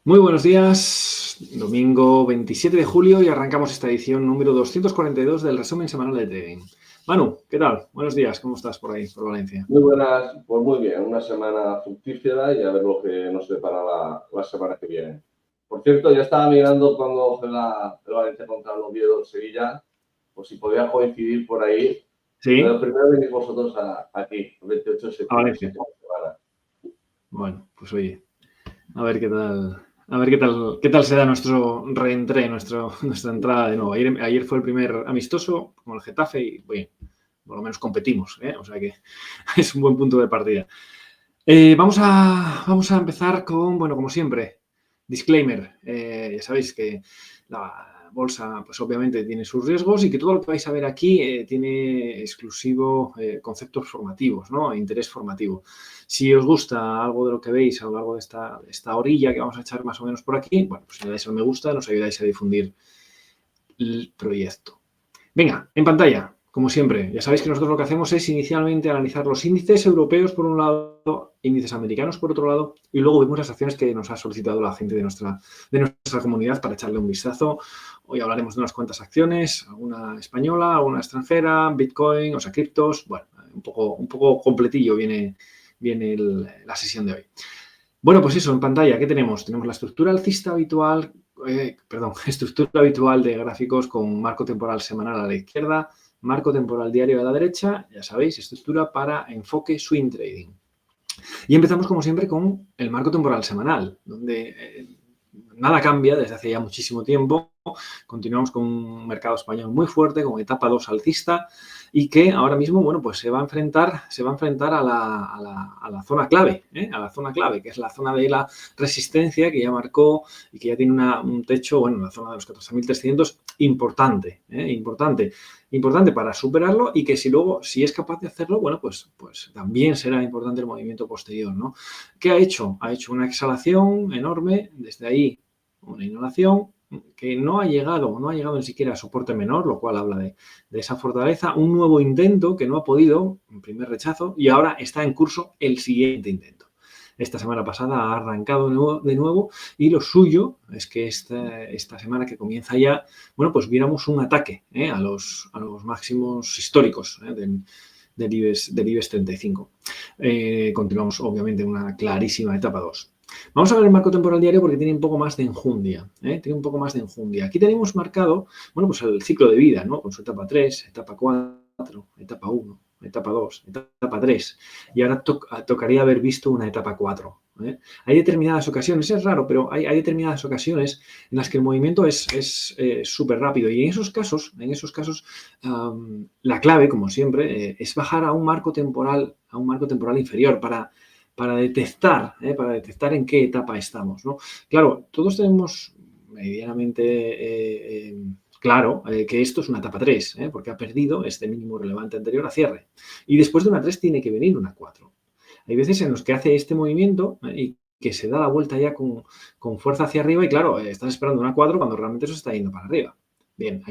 Muy buenos días, domingo 27 de julio y arrancamos esta edición número 242 del resumen semanal de trading. Manu, ¿qué tal? Buenos días, ¿cómo estás por ahí, por Valencia? Muy buenas, pues muy bien, una semana fructífera y a ver lo que nos depara la semana que viene. Por cierto, ya estaba mirando cuando juega el Valencia contra el Oviedo Sevilla, pues si podía coincidir por ahí. Sí, Pero primero venís vosotros aquí, el 28 de a septiembre, Valencia. séptima semana. Bueno, pues oye, a ver qué tal se da nuestro reentré, nuestra entrada de nuevo. Ayer fue el primer amistoso con el Getafe y, bien, por lo menos competimos, ¿eh? O sea que es un buen punto de partida. Vamos a empezar con, bueno, como siempre, disclaimer. Ya sabéis que la bolsa, pues obviamente tiene sus riesgos y que todo lo que vais a ver aquí tiene exclusivo conceptos formativos, ¿no? Interés formativo. Si os gusta algo de lo que veis a lo largo de esta orilla que vamos a echar más o menos por aquí, bueno, pues si le dais al me gusta, nos ayudáis a difundir el proyecto. Venga, en pantalla, como siempre, ya sabéis que nosotros lo que hacemos es inicialmente analizar los índices europeos por un lado, índices americanos por otro lado, y luego vemos las acciones que nos ha solicitado la gente de nuestra comunidad para echarle un vistazo. Hoy hablaremos de unas cuantas acciones, alguna española, alguna extranjera, Bitcoin, o sea, criptos. Bueno, un poco completillo viene la sesión de hoy. Bueno, pues eso, en pantalla, ¿qué tenemos? Tenemos la estructura alcista habitual, estructura habitual de gráficos con marco temporal semanal a la izquierda, marco temporal diario a la derecha, ya sabéis, estructura para enfoque swing trading. Y empezamos, como siempre, con el marco temporal semanal, donde nada cambia desde hace ya muchísimo tiempo. Continuamos con un mercado español muy fuerte, con etapa 2 alcista, y que ahora mismo, bueno, pues se va a enfrentar a la zona clave, a la zona clave, que es la zona de la resistencia que ya marcó y que ya tiene un techo, bueno, la zona de los 14.300, importante para superarlo y que si es capaz de hacerlo, bueno, pues también será importante el movimiento posterior, ¿no? ¿Qué ha hecho? Ha hecho una exhalación enorme, desde ahí una inhalación que no ha llegado ni siquiera a soporte menor, lo cual habla de esa fortaleza, un nuevo intento que no ha podido, un primer rechazo, y ahora está en curso el siguiente intento. Esta semana pasada ha arrancado de nuevo y lo suyo es que esta semana que comienza ya, bueno, pues viéramos un ataque a los máximos históricos del IBEX 35. Continuamos, obviamente, en una clarísima etapa 2. Vamos a ver el marco temporal diario porque tiene un poco más de enjundia. Tiene un poco más de enjundia. Aquí tenemos marcado, bueno, pues el ciclo de vida, ¿no? Con su etapa 3, etapa 4, etapa 1, etapa 2, etapa 3. Y ahora tocaría haber visto una etapa 4. Hay determinadas ocasiones, es raro, pero hay determinadas ocasiones en las que el movimiento es súper rápido. Y en esos casos, la clave, como siempre, es bajar a un marco temporal inferior para detectar en qué etapa estamos, ¿no? Claro, todos tenemos medianamente claro que esto es una etapa 3, porque ha perdido este mínimo relevante anterior a cierre. Y después de una 3 tiene que venir una 4. Hay veces en los que hace este movimiento y que se da la vuelta ya con fuerza hacia arriba y claro, estás esperando una 4 cuando realmente eso está yendo para arriba. Bien,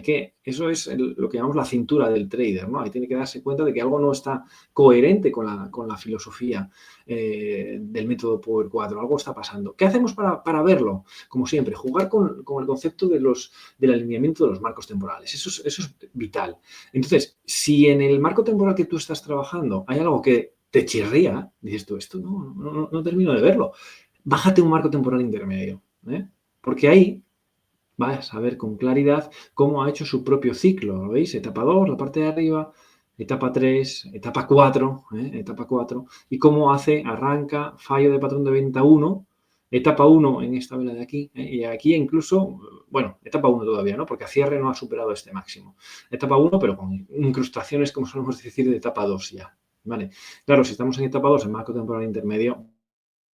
eso es lo que llamamos la cintura del trader, ¿no? Ahí tiene que darse cuenta de que algo no está coherente con la filosofía del método Power 4, algo está pasando. ¿Qué hacemos para verlo? Como siempre, jugar con el concepto del alineamiento de los marcos temporales. Eso es vital. Entonces, si en el marco temporal que tú estás trabajando hay algo que te chirría, dices tú, esto no termino de verlo, bájate un marco temporal intermedio, porque ahí vas a ver con claridad cómo ha hecho su propio ciclo, ¿lo veis? Etapa 2, la parte de arriba, etapa 3, etapa 4, y cómo arranca, fallo de patrón de venta 1, etapa 1 en esta vela de aquí, y aquí incluso, bueno, etapa 1 todavía, ¿no? Porque a cierre no ha superado este máximo. Etapa 1, pero con incrustaciones, como solemos decir, de etapa 2 ya, ¿vale? Claro, si estamos en etapa 2, en marco temporal intermedio,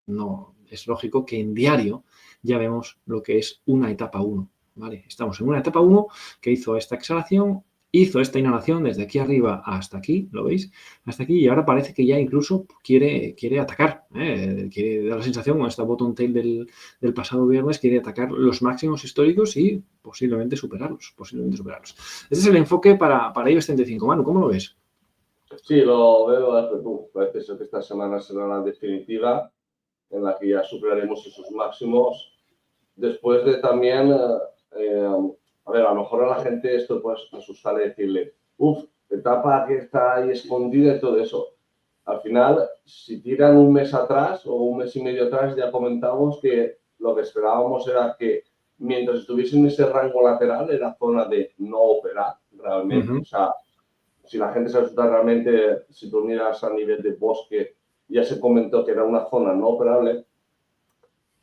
no, es lógico que en diario ya vemos lo que es una etapa 1, ¿vale? Estamos en una etapa 1 que hizo esta exhalación, hizo esta inhalación desde aquí arriba hasta aquí, ¿lo veis? Hasta aquí y ahora parece que ya incluso quiere atacar, quiere dar la sensación con esta bottom tail del pasado viernes, quiere atacar los máximos históricos y posiblemente superarlos. Este es el enfoque para IBEX 35. Manu, ¿cómo lo ves? Sí, lo veo desde tú. Parece ser que esta semana será la definitiva en la que ya superaremos esos máximos después de también, a ver, a lo mejor a la gente esto puede asustar y decirle, etapa que está ahí escondida y todo eso. Al final, si tiran un mes atrás o un mes y medio atrás, ya comentamos que lo que esperábamos era que mientras estuviese en ese rango lateral, era zona de no operar realmente. O sea, si la gente se asusta realmente, si tú miras a nivel de bosque, ya se comentó que era una zona no operable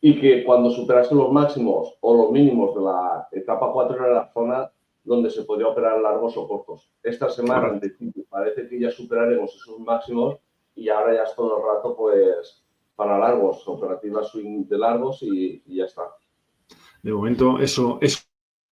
y que cuando superase los máximos o los mínimos de la etapa 4 era la zona donde se podía operar largos o cortos. Esta semana, en principio, parece que ya superaremos esos máximos y ahora ya es todo el rato, pues, para largos, operativas swing de largos y ya está. De momento, eso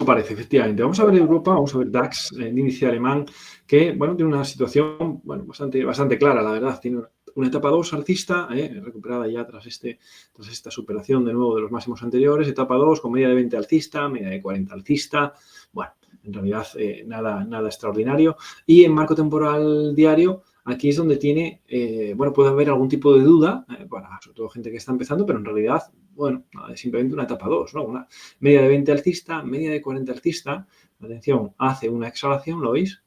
parece, efectivamente. Vamos a ver Europa, vamos a ver DAX, el índice alemán, que, bueno, tiene una situación, bueno, bastante clara, la verdad. Tiene una etapa 2 alcista, recuperada ya tras esta superación de nuevo de los máximos anteriores. Etapa 2 con media de 20 alcista, media de 40 alcista. Bueno, en realidad nada extraordinario. Y en marco temporal diario, aquí es donde tiene, bueno, puede haber algún tipo de duda, para sobre todo gente que está empezando, pero en realidad, bueno, es simplemente una etapa 2, ¿no? Una media de 20 alcista, media de 40 alcista. Atención, hace una exhalación, ¿lo veis?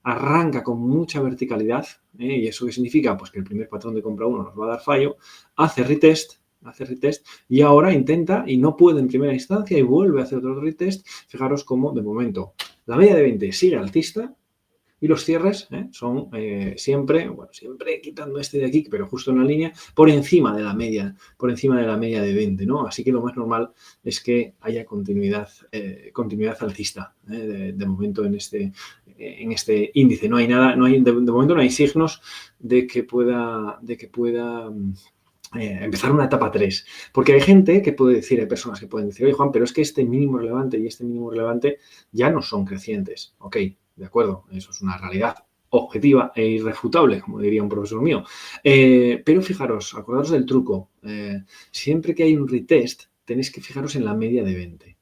Arranca con mucha verticalidad, ¿y eso qué significa? Pues que el primer patrón de compra 1 nos va a dar fallo, hace retest y ahora intenta y no puede en primera instancia y vuelve a hacer otro retest. Fijaros cómo de momento la media de 20 sigue alcista y los cierres son siempre quitando este de aquí, pero justo en la línea, por encima de la media de 20, ¿no? Así que lo más normal es que haya continuidad alcista de momento en este índice. No hay nada, de momento no hay signos de que pueda empezar una etapa 3. Porque hay gente que puede decir, hay personas que pueden decir, oye Juan, pero es que este mínimo relevante y este mínimo relevante ya no son crecientes. Ok, de acuerdo, eso es una realidad objetiva e irrefutable, como diría un profesor mío. Pero fijaros, acordaros del truco. Siempre que hay un retest, tenéis que fijaros en la media de 20.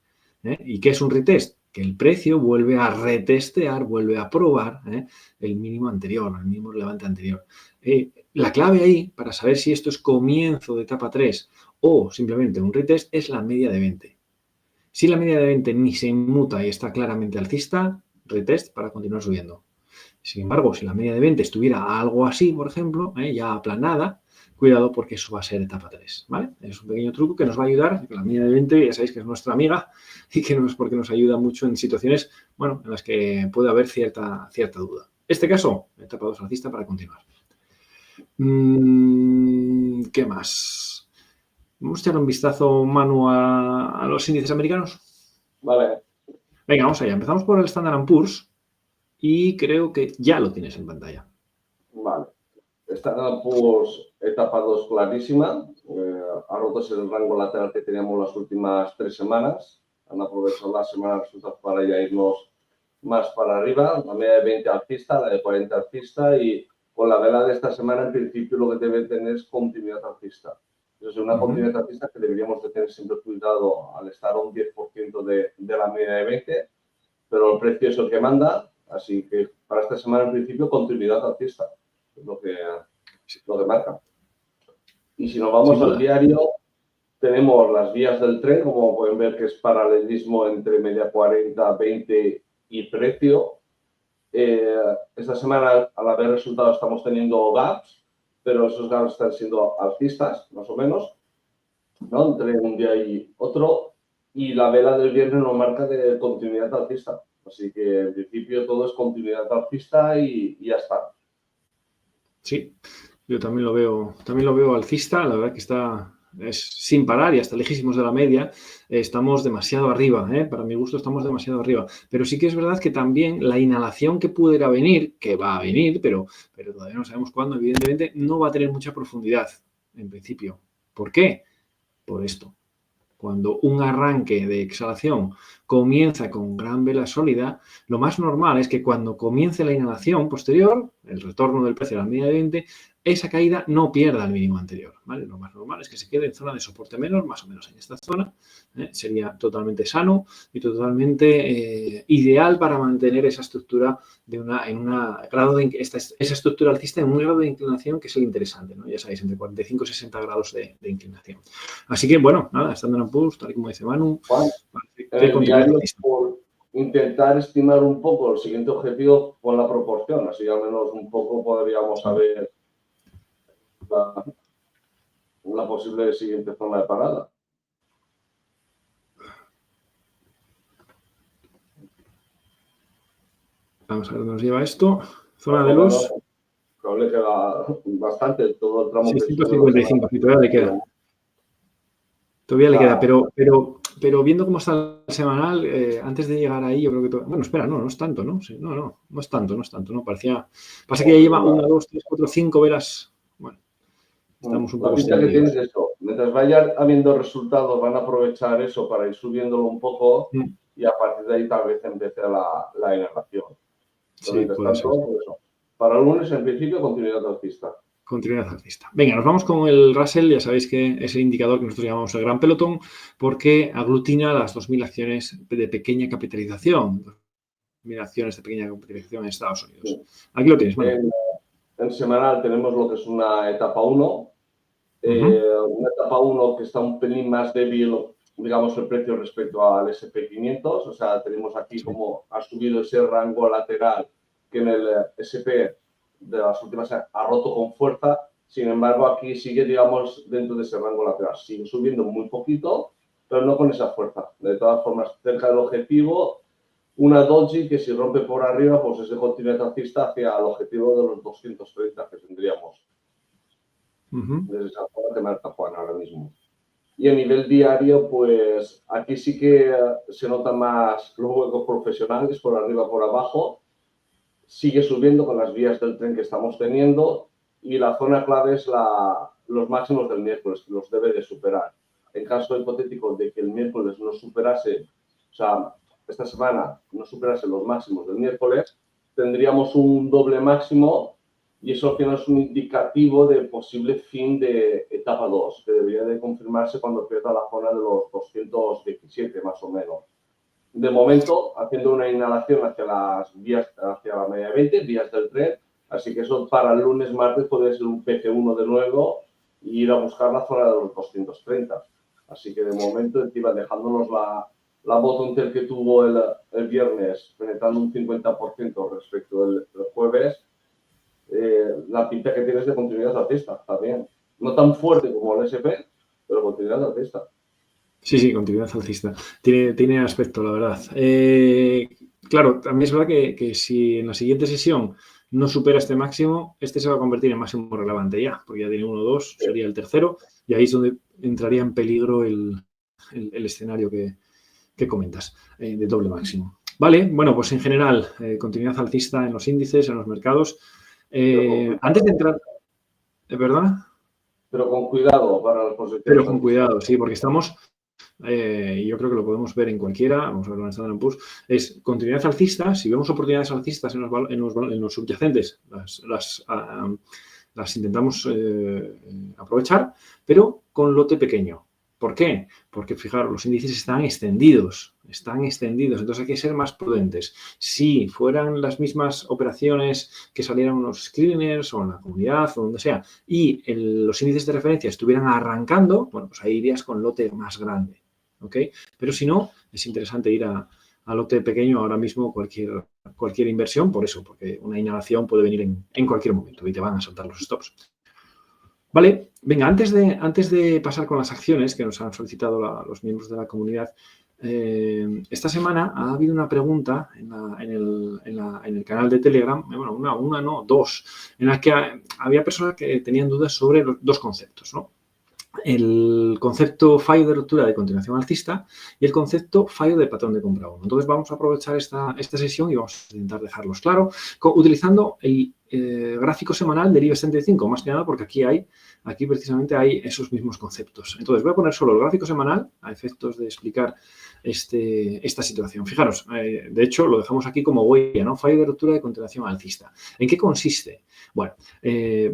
¿Y qué es un retest? Que el precio vuelve a retestear, vuelve a probar el mínimo anterior, el mínimo relevante anterior. La clave ahí, para saber si esto es comienzo de etapa 3 o simplemente un retest, es la media de 20. Si la media de 20 ni se inmuta y está claramente alcista, retest para continuar subiendo. Sin embargo, si la media de 20 estuviera algo así, por ejemplo, ya aplanada, cuidado porque eso va a ser etapa 3, ¿vale? Es un pequeño truco que nos va a ayudar. La media de 20 ya sabéis que es nuestra amiga y que no es porque nos ayuda mucho en situaciones, bueno, en las que puede haber cierta duda. Este caso, etapa 2 alcista para continuar. ¿Qué más? Vamos a echar un vistazo, Manu, a los índices americanos. Vale. Venga, vamos allá. Empezamos por el Standard & Poor's y creo que ya lo tienes en pantalla. Vale. Standard & Poor's etapa 2 clarísima. Ha roto el rango lateral que teníamos las últimas 3 semanas. Han aprovechado las semanas resultados para ya irnos más para arriba. La media de 20 alcista, la de 40 alcista y con la vela de esta semana en principio lo que debe tener es continuidad alcista. Es una continuidad alcista que deberíamos de tener siempre cuidado al estar a un 10% de la media de 20, pero el precio es el que manda, así que para esta semana en principio continuidad alcista, es lo que marca. Y si nos vamos al diario, tenemos las vías del tren, como pueden ver que es paralelismo entre media 40, 20 y precio. Esta semana, al haber resultados, estamos teniendo gaps, pero esos gaps están siendo alcistas, más o menos, ¿no? Entre un día y otro. Y la vela del viernes nos marca de continuidad alcista. Así que, en principio, todo es continuidad alcista y ya está. Sí, yo también lo veo alcista. La verdad que es sin parar y hasta lejísimos de la media. Estamos demasiado arriba, para mi gusto estamos demasiado arriba. Pero sí que es verdad que también la inhalación que pudiera venir, que va a venir, pero todavía no sabemos cuándo, evidentemente, no va a tener mucha profundidad, en principio. ¿Por qué? Por esto. Cuando un arranque de exhalación comienza con gran vela sólida, lo más normal es que cuando comience la inhalación posterior, el retorno del precio a la media de 20, esa caída no pierda el mínimo anterior, ¿vale? Lo más normal es que se quede en zona de soporte menor, más o menos en esta zona, sería totalmente sano y totalmente ideal para mantener esa estructura esa estructura alcista en un grado de inclinación que es el interesante, ¿no? Ya sabéis, entre 45 y 60 grados de inclinación. Así que, bueno, nada, Standard & Poor's, tal y como dice Manu, Juan, en el diario, por intentar estimar un poco el siguiente objetivo con la proporción, así al menos un poco podríamos saber la posible siguiente zona de parada. Vamos a ver dónde nos lleva esto. Zona de los... Creo que queda bastante todo el tramo. 655, y todavía le queda. Todavía le queda, pero viendo cómo está el semanal, antes de llegar ahí, yo creo que... Bueno, espera, no es tanto, ¿no? Sí, no es tanto, ¿no? Pasa que ya lleva 1, 2, 3, 4, 5 velas. Bueno, estamos un poco... La pista que tienes es esto. Mientras vaya habiendo resultados, van a aprovechar eso para ir subiéndolo un poco y a partir de ahí tal vez empiece la inhalación. Sí, puede ser. Para el lunes, en principio, continuidad alcista. Continuidad alcista. Venga, nos vamos con el Russell. Ya sabéis que es el indicador que nosotros llamamos el gran pelotón porque aglutina las 2.000 acciones de pequeña capitalización. 2.000 acciones de pequeña capitalización en Estados Unidos. Sí. Aquí lo tienes, Manu. En semanal tenemos lo que es una etapa 1. Una etapa 1 que está un pelín más débil, digamos, el precio respecto al S&P 500. O sea, tenemos aquí como ha subido ese rango lateral que en el S&P de las últimas ha roto con fuerza. Sin embargo, aquí sigue, digamos, dentro de ese rango lateral. Sigue subiendo muy poquito, pero no con esa fuerza. De todas formas, cerca del objetivo, una doji que si rompe por arriba, pues es de continuidad alcista hacia el objetivo de los 230 que tendríamos. Desde esa zona que marca Juan ahora mismo. Y a nivel diario, pues aquí sí que se notan más los huecos profesionales por arriba, por abajo. Sigue subiendo con las vías del tren que estamos teniendo y la zona clave es los máximos del miércoles, que los debe de superar. En caso hipotético de que el miércoles no superase, o sea, esta semana no superase los máximos del miércoles, tendríamos un doble máximo y eso al final es un indicativo de posible fin de etapa 2, que debería de confirmarse cuando pierda la zona de los 217 más o menos. De momento, haciendo una inhalación hacia las vías, hacia la media 20, vías del tren, así que eso para el lunes, martes puede ser un PC1 de nuevo y ir a buscar la zona de los 230. Así que de momento, encima dejándonos la bottom tail que tuvo el viernes, penetrando un 50% respecto del jueves, la pinta que tienes de continuidad alcista, está bien. No tan fuerte como el S&P, pero continuidad alcista. Sí, continuidad alcista. Tiene aspecto, la verdad. Claro, también es verdad que si en la siguiente sesión no supera este máximo, este se va a convertir en máximo relevante ya, porque ya tiene 1, 2, sería el tercero, y ahí es donde entraría en peligro el escenario que comentas, de doble máximo. Vale, bueno, pues en general, continuidad alcista en los índices, en los mercados. Antes de entrar... ¿Perdona? Pero con cuidado para las posiciones. Pero con cuidado, sí, porque estamos... yo creo que lo podemos ver en cualquiera, vamos a verlo en Standard & Poor's, es continuidad alcista. Si vemos oportunidades alcistas en los subyacentes, las intentamos aprovechar, pero con lote pequeño. ¿Por qué? Porque, fijaros, los índices están extendidos, entonces hay que ser más prudentes. Si fueran las mismas operaciones que salieran en los screeners o en la comunidad o donde sea, y los índices de referencia estuvieran arrancando, bueno, pues ahí irías con lote más grande, ¿ok? Pero si no, es interesante ir a lote pequeño ahora mismo cualquier inversión, por eso, porque una inhalación puede venir en cualquier momento y te van a saltar los stops. Vale, venga, antes de pasar con las acciones que nos han solicitado los miembros de la comunidad, esta semana ha habido una pregunta en el canal de Telegram, bueno, una no, dos, en la que había personas que tenían dudas sobre los dos conceptos, ¿no? El concepto fallo de ruptura de continuación alcista y el concepto fallo de patrón de compra 1. Entonces vamos a aprovechar esta sesión y vamos a intentar dejarlos claro utilizando gráfico semanal del IBEX 35, más que nada porque aquí precisamente hay esos mismos conceptos. Entonces, voy a poner solo el gráfico semanal a efectos de explicar esta situación. Fijaros, de hecho, lo dejamos aquí como huella, ¿no? Fallo de ruptura de continuación alcista. ¿En qué consiste? Bueno,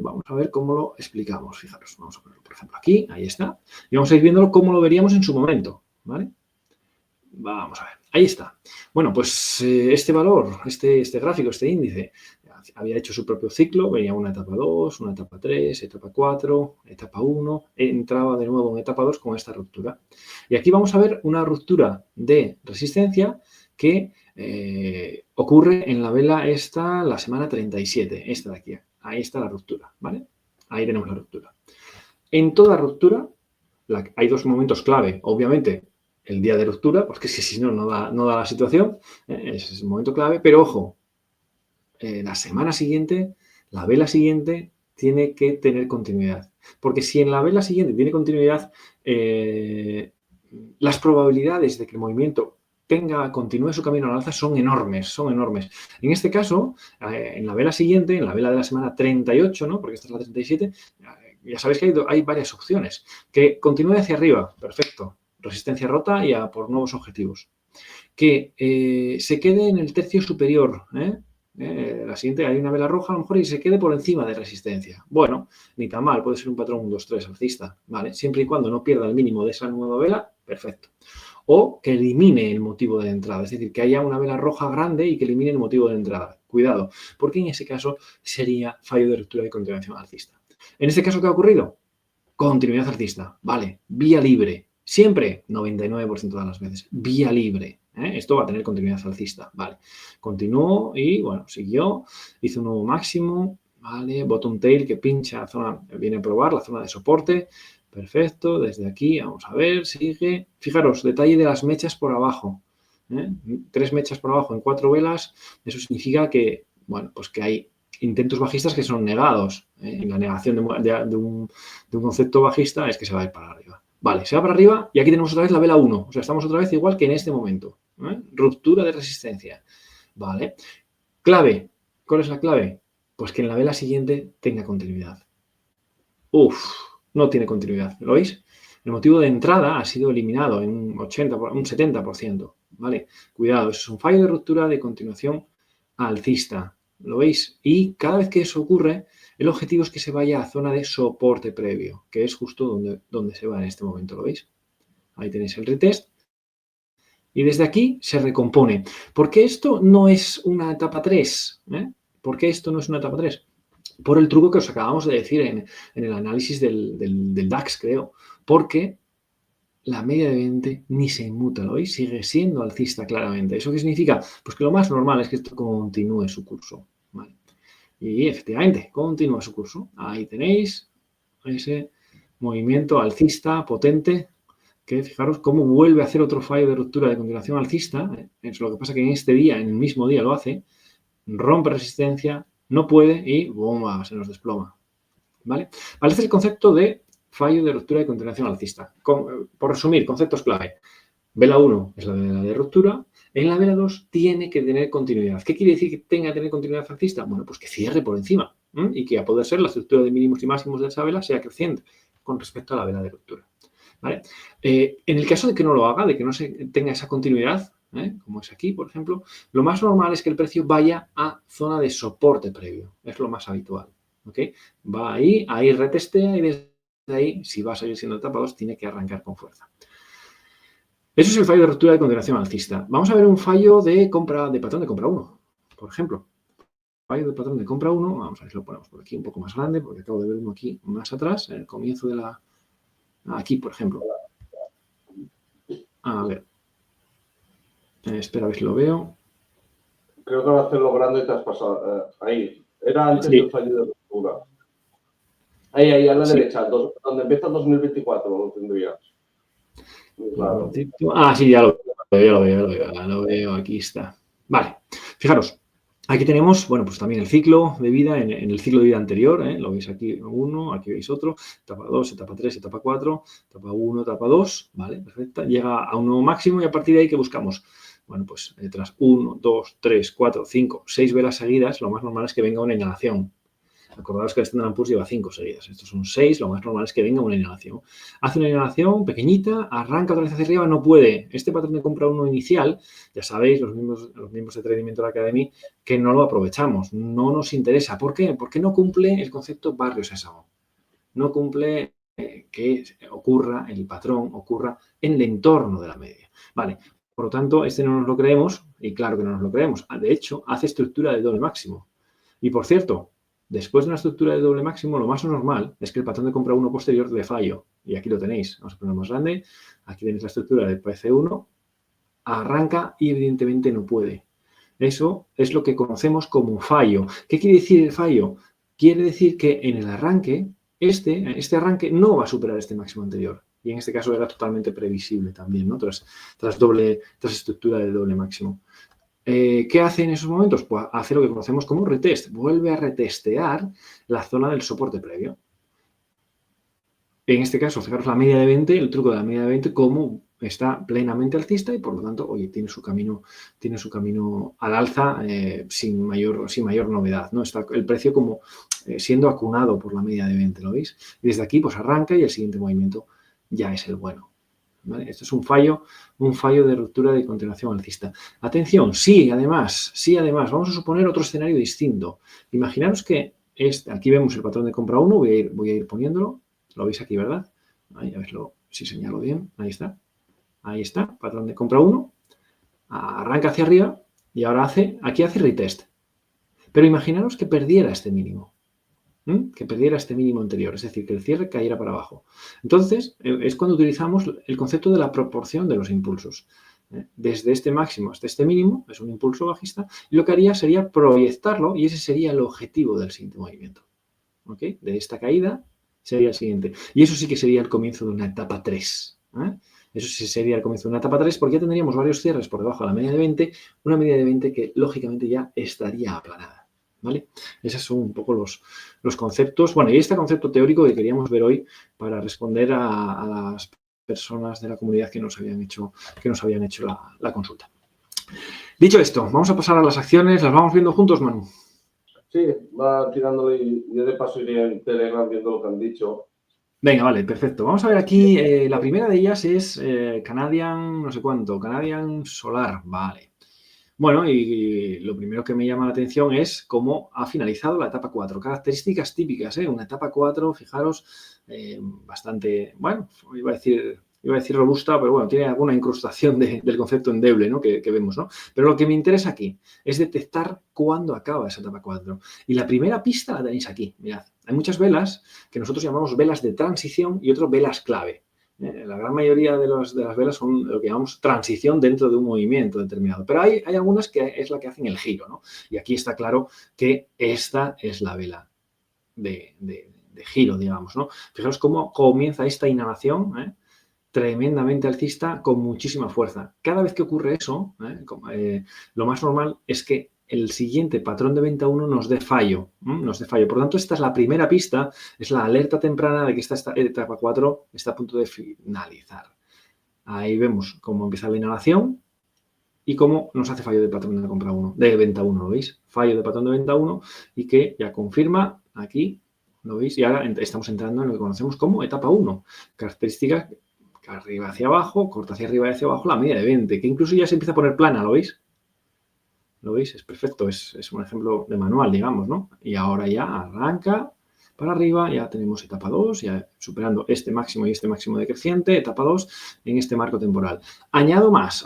vamos a ver cómo lo explicamos. Fijaros, vamos a ponerlo, por ejemplo, aquí, ahí está. Y vamos a ir viéndolo cómo lo veríamos en su momento, ¿vale? Vamos a ver, ahí está. Bueno, pues este valor, este gráfico, este índice, había hecho su propio ciclo, venía una etapa 2, una etapa 3, etapa 4, etapa 1, entraba de nuevo en etapa 2 con esta ruptura. Y aquí vamos a ver una ruptura de resistencia que ocurre en la vela esta, la semana 37, esta de aquí. Ahí está la ruptura, ¿vale? Ahí tenemos la ruptura. En toda ruptura hay dos momentos clave, obviamente. El día de ruptura, porque si no, no da la situación, ese es el momento clave, pero ojo, la semana siguiente, la vela siguiente, tiene que tener continuidad. Porque si en la vela siguiente tiene continuidad, las probabilidades de que el movimiento continúe su camino al alza son enormes, son enormes. En este caso, en la vela siguiente, en la vela de la semana 38, ¿no? Porque esta es la 37, ya sabéis que hay varias opciones. Que continúe hacia arriba, perfecto. Resistencia rota y a por nuevos objetivos. Que se quede en el tercio superior. La siguiente, hay una vela roja a lo mejor y se quede por encima de resistencia. Bueno, ni tan mal, puede ser un patrón 1, 2, 3 alcista, ¿vale? Siempre y cuando no pierda el mínimo de esa nueva vela, perfecto. O que elimine el motivo de entrada, es decir, que haya una vela roja grande y que elimine el motivo de entrada. Cuidado, porque en ese caso sería fallo de ruptura de continuación alcista. En este caso, ¿qué ha ocurrido? Continuidad alcista, vale, vía libre. Siempre, 99% de las veces, vía libre. Esto va a tener continuidad alcista, vale. Continuó y, bueno, siguió, hizo un nuevo máximo, vale, bottom tail que pincha, viene a probar la zona de soporte, perfecto, desde aquí, vamos a ver, sigue. Fijaros, detalle de las mechas por abajo, 3 mechas por abajo en 4 velas, eso significa que, bueno, pues que hay intentos bajistas que son negados. En la negación de un concepto bajista es que se va a ir para arriba. Vale, se va para arriba y aquí tenemos otra vez la vela 1. O sea, estamos otra vez igual que en este momento. Ruptura de resistencia. Vale. Clave. ¿Cuál es la clave? Pues que en la vela siguiente tenga continuidad. No tiene continuidad. ¿Lo veis? El motivo de entrada ha sido eliminado en un 80, un 70%. ¿Vale? Cuidado, eso es un fallo de ruptura de continuación alcista. ¿Lo veis? Y cada vez que eso ocurre, el objetivo es que se vaya a zona de soporte previo, que es justo donde se va en este momento. ¿Lo veis? Ahí tenéis el retest. Y desde aquí se recompone. ¿Por qué esto no es una etapa 3? ¿Por qué esto no es una etapa 3? Por el truco que os acabamos de decir en el análisis del DAX, creo. Porque la media de 20 ni se inmuta, ¿lo veis? Sigue siendo alcista claramente. ¿Eso qué significa? Pues que lo más normal es que esto continúe su curso. ¿Vale? Y efectivamente, continúa su curso. Ahí tenéis ese movimiento alcista potente que fijaros cómo vuelve a hacer otro fallo de ruptura de continuación alcista. Es lo que pasa que en este día, en el mismo día lo hace, rompe resistencia, no puede y ¡bomba! Se nos desploma. ¿Vale? Este es el concepto de fallo de ruptura de continuación alcista. Por resumir, conceptos clave. Vela 1 es la vela de ruptura. En la vela 2 tiene que tener continuidad. ¿Qué quiere decir que tenga que tener continuidad alcista? Bueno, pues que cierre por encima y que a poder ser la estructura de mínimos y máximos de esa vela sea creciente con respecto a la vela de ruptura. ¿Vale? En el caso de que no lo haga, de que no tenga esa continuidad, como es aquí, por ejemplo, lo más normal es que el precio vaya a zona de soporte previo. Es lo más habitual. ¿Okay? Va ahí retestea y desde ahí, si va a seguir siendo etapa 2, tiene que arrancar con fuerza. Eso es el fallo de ruptura de continuación alcista. Vamos a ver un fallo de patrón de compra 1, por ejemplo. Fallo de patrón de compra 1, vamos a ver si lo ponemos por aquí un poco más grande, porque acabo de ver uno aquí más atrás, en el comienzo de la... Aquí, por ejemplo. A ver. Espera a ver si lo veo. Creo que va a hacerlo grande y te has pasado. Ahí. Era antes del fallo de ruptura. Ahí, a la derecha, donde empieza el 2024, lo tendrías. Claro. Sí, ya lo veo, aquí está. Vale, fijaros, aquí tenemos, bueno, pues también el ciclo de vida, en el ciclo de vida anterior, lo veis aquí uno, aquí veis otro, etapa 2, etapa 3, etapa 4, etapa 1, etapa 2, vale, perfecto, llega a un nuevo máximo y a partir de ahí, ¿qué buscamos? Bueno, pues tras 1, 2, 3, 4, 5, 6 velas seguidas, lo más normal es que venga una inhalación. Acordaos que el Standard & Poor's lleva 5 seguidas. Estos son 6, lo más normal es que venga una inhalación. Hace una inhalación pequeñita, arranca otra vez hacia arriba, no puede. Este patrón de compra 1 inicial, ya sabéis, los miembros de Trading Mentor Academy, que no lo aprovechamos, no nos interesa. ¿Por qué? Porque no cumple el concepto barrio sésamo. No cumple que ocurra, el patrón ocurra en el entorno de la media. Vale, por lo tanto, este no nos lo creemos, y claro que no nos lo creemos. De hecho, hace estructura de doble máximo. Y por cierto, después de una estructura de doble máximo, lo más normal es que el patrón de compra 1 posterior de fallo. Y aquí lo tenéis. Vamos a ponerlo más grande. Aquí tenéis la estructura del PC1. Arranca y evidentemente no puede. Eso es lo que conocemos como fallo. ¿Qué quiere decir el fallo? Quiere decir que en el arranque, este arranque no va a superar este máximo anterior. Y en este caso era totalmente previsible también, ¿no? Tras estructura de doble máximo. ¿Qué hace en esos momentos? Pues hace lo que conocemos como retest. Vuelve a retestear la zona del soporte previo. En este caso, fijaros la media de 20, el truco de la media de 20, como está plenamente alcista y por lo tanto, oye, tiene su camino al alza sin mayor novedad, ¿no? Está el precio como siendo acunado por la media de 20, ¿lo veis? Y desde aquí pues arranca y el siguiente movimiento ya es el bueno. ¿Vale? Esto es un fallo de ruptura de continuación alcista. Atención, sí, además, vamos a suponer otro escenario distinto. Imaginaros que aquí vemos el patrón de compra 1, voy a ir poniéndolo. Lo veis aquí, ¿verdad? Ahí, a verlo, si señalo bien. Ahí está. Ahí está, patrón de compra 1. Arranca hacia arriba y ahora aquí hace retest. Pero imaginaros que perdiera este mínimo. Que perdiera este mínimo anterior, es decir, que el cierre cayera para abajo. Entonces, es cuando utilizamos el concepto de la proporción de los impulsos. Desde este máximo hasta este mínimo, es un impulso bajista, y lo que haría sería proyectarlo y ese sería el objetivo del siguiente movimiento. ¿Ok? De esta caída sería el siguiente. Y eso sí que sería el comienzo de una etapa 3. Eso sí sería el comienzo de una etapa 3 porque ya tendríamos varios cierres por debajo de la media de 20, una media de 20 que lógicamente ya estaría aplanada. ¿Vale? Esos son un poco los conceptos. Bueno, y este concepto teórico que queríamos ver hoy para responder a las personas de la comunidad que nos habían hecho la consulta. Dicho esto, vamos a pasar a las acciones. ¿Las vamos viendo juntos, Manu? Sí, va tirándole y yo de paso iré en Telegram viendo lo que han dicho. Venga, vale, perfecto. Vamos a ver aquí, la primera de ellas es Canadian, no sé cuánto, Canadian Solar, vale. Bueno, y lo primero que me llama la atención es cómo ha finalizado la etapa 4. Características típicas, una etapa 4, fijaros, bastante, bueno, iba a decir robusta, pero bueno, tiene alguna incrustación del concepto endeble, ¿no? que vemos, ¿no? Pero lo que me interesa aquí es detectar cuándo acaba esa etapa 4. Y la primera pista la tenéis aquí, mirad. Hay muchas velas que nosotros llamamos velas de transición y otras velas clave. La gran mayoría de las velas son lo que llamamos transición dentro de un movimiento determinado. Pero hay algunas que es la que hacen el giro, ¿no? Y aquí está claro que esta es la vela de giro, digamos, ¿no? Fijaros cómo comienza esta inhalación, tremendamente alcista con muchísima fuerza. Cada vez que ocurre eso, lo más normal es que el siguiente patrón de venta 1 nos dé fallo. Por lo tanto, esta es la primera pista, es la alerta temprana de que esta etapa 4 está a punto de finalizar. Ahí vemos cómo empieza la inhalación y cómo nos hace fallo de patrón de compra 1, de venta 1, ¿lo veis? Fallo de patrón de venta 1 y que ya confirma aquí, ¿lo veis? Y ahora estamos entrando en lo que conocemos como etapa 1. Características arriba hacia abajo, corta hacia arriba y hacia abajo, la media de 20, que incluso ya se empieza a poner plana, ¿lo veis? ¿Lo veis? Es perfecto, es un ejemplo de manual, digamos, ¿no? Y ahora ya arranca para arriba, ya tenemos etapa 2, ya superando este máximo y este máximo decreciente, etapa 2 en este marco temporal. Añado más.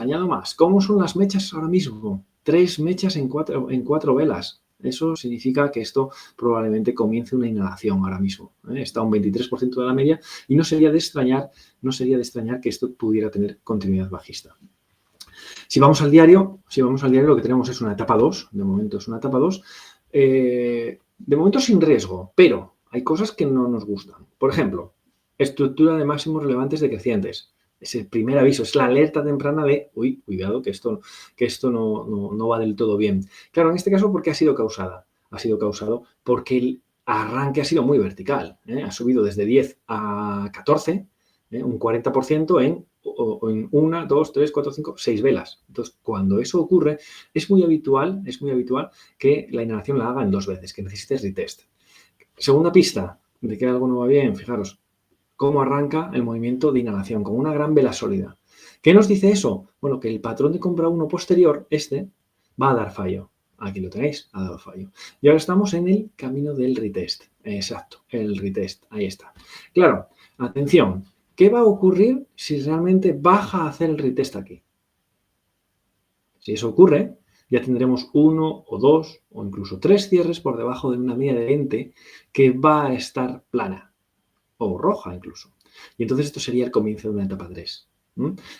¿Cómo son las mechas ahora mismo? 3 mechas en 4 velas. Eso significa que esto probablemente comience una inhalación ahora mismo. Está a un 23% de la media y no sería de extrañar que esto pudiera tener continuidad bajista. Si vamos al diario, lo que tenemos es una etapa 2, de momento es una etapa 2, de momento sin riesgo, pero hay cosas que no nos gustan. Por ejemplo, estructura de máximos relevantes decrecientes. Es el primer aviso, es la alerta temprana de, uy, cuidado, que esto no va del todo bien. Claro, en este caso, ¿por qué ha sido causada? Ha sido causado porque el arranque ha sido muy vertical. Ha subido desde 10 a 14, un 40% en o en 1, 2, 3, 4, 5, 6 velas. Entonces, cuando eso ocurre, es muy habitual que la inhalación la haga en 2 veces, que necesites retest. Segunda pista de que algo no va bien, fijaros, cómo arranca el movimiento de inhalación, con una gran vela sólida. ¿Qué nos dice eso? Bueno, que el patrón de compra 1 posterior, va a dar fallo. Aquí lo tenéis, ha dado fallo. Y ahora estamos en el camino del retest. Exacto, el retest, ahí está. Claro, atención, ¿qué va a ocurrir si realmente baja a hacer el retest aquí? Si eso ocurre, ya tendremos 1 o 2 o incluso 3 cierres por debajo de una media de 20 que va a estar plana o roja incluso. Y entonces esto sería el comienzo de una etapa 3.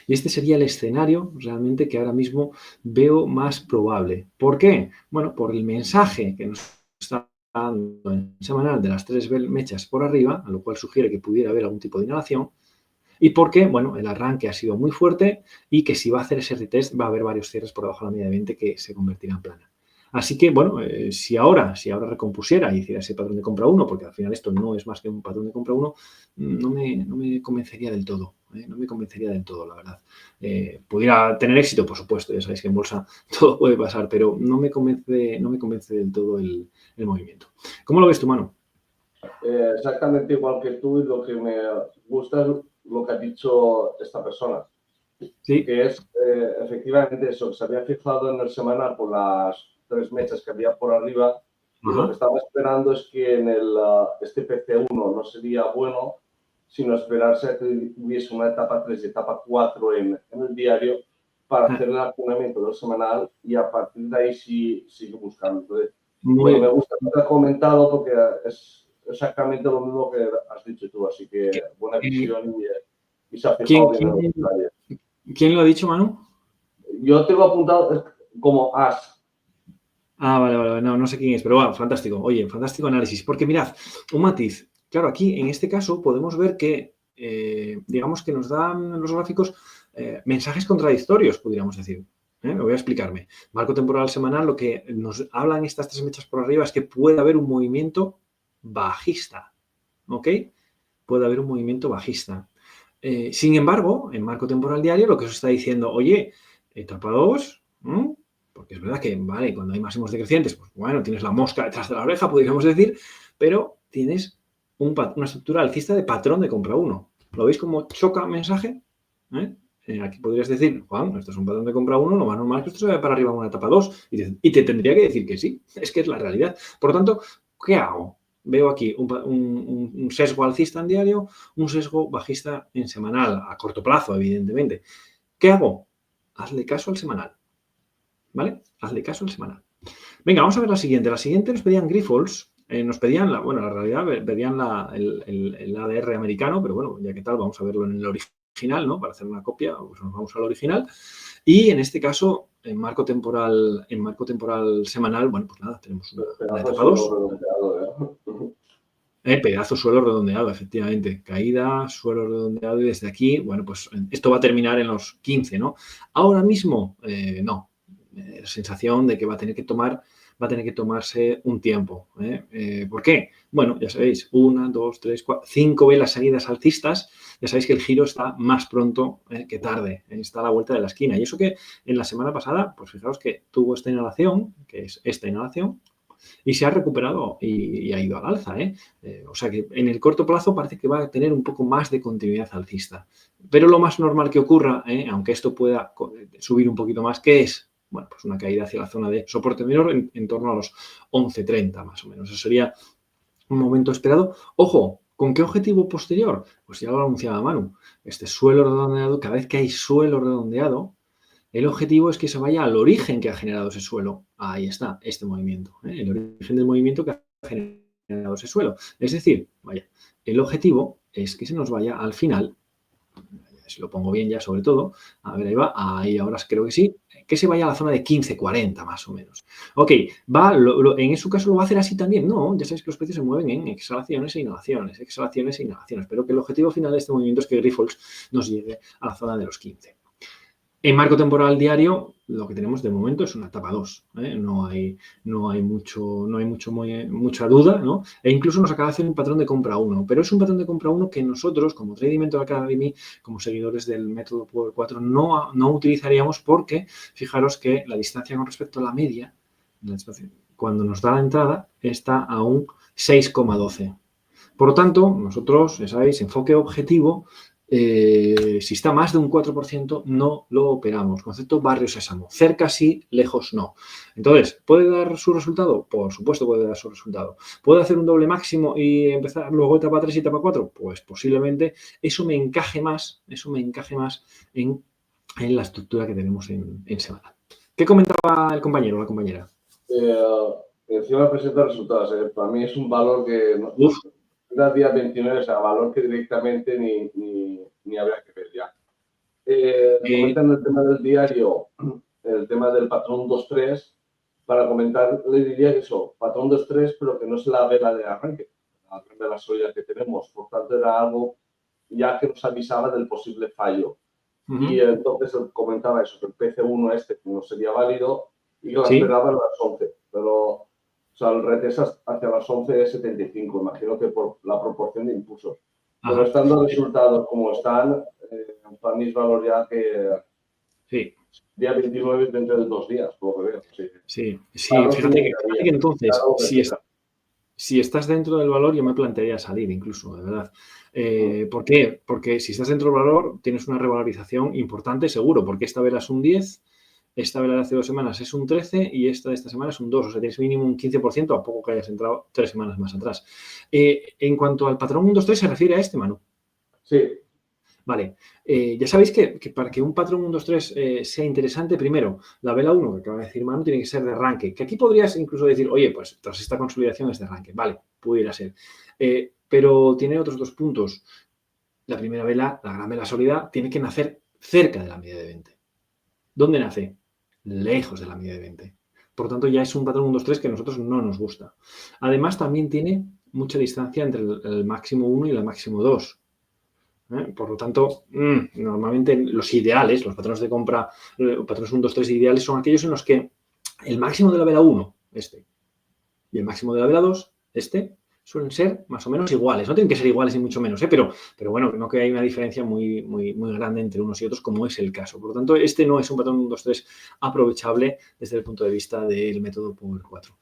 Y este sería el escenario realmente que ahora mismo veo más probable. ¿Por qué? Bueno, por el mensaje que nos está dando en semanal de las 3 mechas por arriba, a lo cual sugiere que pudiera haber algún tipo de inhalación, y porque, bueno, el arranque ha sido muy fuerte y que si va a hacer ese retest va a haber varios cierres por debajo de la media de 20 que se convertirán en plana. Así que, bueno, si ahora recompusiera y hiciera ese patrón de compra 1, porque al final esto no es más que un patrón de compra 1, no me convencería del todo. No me convencería del todo, la verdad. Pudiera tener éxito, por supuesto, ya sabéis que en bolsa todo puede pasar, pero no me convence del todo el movimiento. ¿Cómo lo ves tú, Manu? Exactamente igual que tú, y lo que me gusta es lo que ha dicho esta persona. Sí. Que es efectivamente eso, que se había fijado en el semanal por las 3 mechas que había por arriba, y lo que estaba esperando es que en este PC1 no sería bueno, sino esperarse a que hubiese una etapa 3 y etapa 4 en el diario para hacer el acunamiento del semanal, y a partir de ahí sí sigue buscando. Entonces, bueno, me gusta lo que has comentado porque es exactamente lo mismo que has dicho tú, así que buena visión y se ha fijado bien en los detalles. ¿Quién lo ha dicho, Manu? Yo tengo apuntado como as. Vale. No sé quién es, pero bueno, fantástico. Oye, fantástico análisis. Porque mirad, un matiz. Claro, aquí en este caso podemos ver que, digamos que nos dan los gráficos mensajes contradictorios, podríamos decir. Me voy a explicarme. Marco temporal semanal, lo que nos hablan estas 3 mechas por arriba es que puede haber un movimiento bajista. ¿Ok? Puede haber un movimiento bajista. Sin embargo, en marco temporal diario lo que os está diciendo, oye, etapa 2, porque es verdad que, vale, cuando hay máximos decrecientes, pues bueno, tienes la mosca detrás de la oreja, podríamos decir, pero tienes una estructura alcista de patrón de compra 1. ¿Lo veis como choca mensaje? Aquí podrías decir, Juan, esto es un patrón de compra 1, lo más normal es que esto se vaya para arriba a una etapa 2. Y te tendría que decir que sí, es que es la realidad. Por lo tanto, ¿qué hago? Veo aquí un sesgo alcista en diario, un sesgo bajista en semanal, a corto plazo, evidentemente. ¿Qué hago? Hazle caso al semanal. ¿Vale? Hazle caso al semanal. Venga, vamos a ver la siguiente. La siguiente nos pedían Grifols. Nos pedían, la realidad, pedían el ADR americano, pero bueno, ya que tal, vamos a verlo en el original, ¿no? Para hacer una copia, pues nos vamos al original. Y en este caso, en marco temporal semanal, bueno, pues nada, tenemos una etapa 2. Pedazo suelo redondeado, efectivamente. Caída, suelo redondeado, y desde aquí, bueno, pues esto va a terminar en los 15, ¿no? Ahora mismo, no. La sensación de que va a tener que tomarse un tiempo. ¿Por qué? Bueno, ya sabéis, 1, 2, 3, 4, 5 velas seguidas alcistas. Ya sabéis que el giro está más pronto que tarde, está a la vuelta de la esquina. Y eso que en la semana pasada, pues fijaos que tuvo esta inhalación, que es esta inhalación, y se ha recuperado y ha ido al alza. O sea que en el corto plazo parece que va a tener un poco más de continuidad alcista. Pero lo más normal que ocurra, aunque esto pueda subir un poquito más, ¿qué es? Bueno, pues una caída hacia la zona de soporte menor en torno a los 11.30 más o menos. Eso sería un momento esperado. Ojo, ¿con qué objetivo posterior? Pues ya lo anunciaba Manu. Este suelo redondeado, cada vez que hay suelo redondeado, el objetivo es que se vaya al origen que ha generado ese suelo. Ahí está, este movimiento. El origen del movimiento que ha generado ese suelo. Es decir, vaya, el objetivo es que se nos vaya al final, si lo pongo bien ya sobre todo, a ver, ahí va, ahí ahora creo que sí, que se vaya a la zona de 15.40 más o menos. Ok, en su caso lo va a hacer así también. No, ya sabéis que los precios se mueven en exhalaciones e inhalaciones, pero que el objetivo final de este movimiento es que Grifols nos llegue a la zona de los 15. En marco temporal diario, lo que tenemos de momento es una etapa 2. No hay mucha duda, ¿no? E incluso nos acaba de hacer un patrón de compra 1, pero es un patrón de compra 1 que nosotros, como Trading Mentor Academy, como seguidores del método Power 4, no utilizaríamos porque, fijaros que la distancia con respecto a la media, cuando nos da la entrada, está a un 6,12. Por lo tanto, nosotros, ya sabéis, enfoque objetivo, si está más de un 4%, no lo operamos. Concepto barrio sésamo. Cerca sí, lejos no. Entonces, ¿puede dar su resultado? Por supuesto puede dar su resultado. ¿Puede hacer un doble máximo y empezar luego etapa 3 y etapa 4? Pues posiblemente eso me encaje más en la estructura que tenemos en semana. ¿Qué comentaba el compañero o la compañera? Encima presenta resultados. Para mí es un valor que da día 29, o sea, valor que directamente ni habría que ver ya. Comentan el tema del diario, el tema del patrón 2-3. Para comentar, le diría que eso, patrón 2-3, pero que no es la vela de arranque, la vela sólida que tenemos. Por tanto, era algo ya que nos avisaba del posible fallo. Y entonces comentaba eso, que el PC1 que no sería válido y que lo esperaba a las 11. Pero, o sea, el retest hacia las 11 es 75, imagino que por la proporción de impulsos. Pero estando resultados como están, para mí es valor ya que día 29 dentro de 2 días, por lo que veo. Sí, fíjate que entonces, si estás dentro del valor, yo me plantearía salir incluso, de verdad. ¿Por qué? Porque si estás dentro del valor, tienes una revalorización importante, seguro, porque esta vela es un 10, esta vela de hace 2 semanas es un 13 y esta de esta semana es un 2. O sea, tienes mínimo un 15% a poco que hayas entrado 3 semanas más atrás. En cuanto al patrón 1, 2, 3, ¿se refiere a este, Manu? Sí. Vale, ya sabéis que para que un patrón 1, 2, 3 sea interesante, primero, la vela 1, que acaba de decir Manu, tiene que ser de arranque. Que aquí podrías incluso decir, oye, pues tras esta consolidación es de arranque. Vale, pudiera ser. Pero tiene otros 2 puntos. La primera vela, la gran vela sólida, tiene que nacer cerca de la media de 20. ¿Dónde nace? Lejos de la media de 20. Por lo tanto, ya es un patrón 1, 2, 3 que a nosotros no nos gusta. Además, también tiene mucha distancia entre el máximo 1 y el máximo 2. Por lo tanto, normalmente los ideales, los patrones de compra, patrones 1, 2, 3 ideales son aquellos en los que el máximo de la vela 1, y el máximo de la vela 2, suelen ser más o menos iguales. No tienen que ser iguales ni mucho menos, pero bueno, no que hay una diferencia muy grande entre unos y otros, como es el caso. Por lo tanto, no es un patrón 1, 2, 3 aprovechable desde el punto de vista del método Power 4.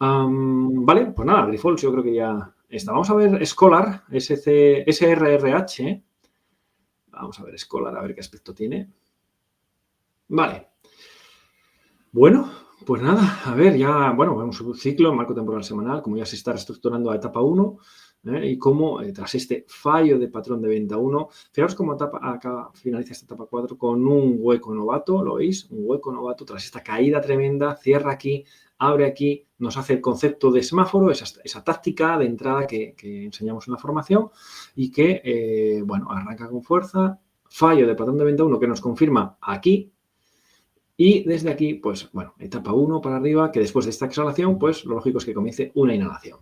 Vale, pues nada, Grifols, yo creo que ya está. Vamos a ver Scholar, SRRH. Vamos a ver Scholar, a ver qué aspecto tiene. Vale. Bueno, pues nada, a ver, ya, bueno, vemos un ciclo en marco temporal semanal, como ya se está reestructurando a etapa 1, y cómo tras este fallo de patrón de venta 1, fijaros cómo acá finaliza esta etapa 4 con un hueco novato, ¿lo veis? Un hueco novato tras esta caída tremenda, cierra aquí, abre aquí, nos hace el concepto de semáforo, esa táctica de entrada que enseñamos en la formación y que, bueno, arranca con fuerza, fallo de patrón de venta 1 que nos confirma aquí. Y desde aquí, pues, bueno, etapa 1 para arriba, que después de esta exhalación, pues, lo lógico es que comience una inhalación.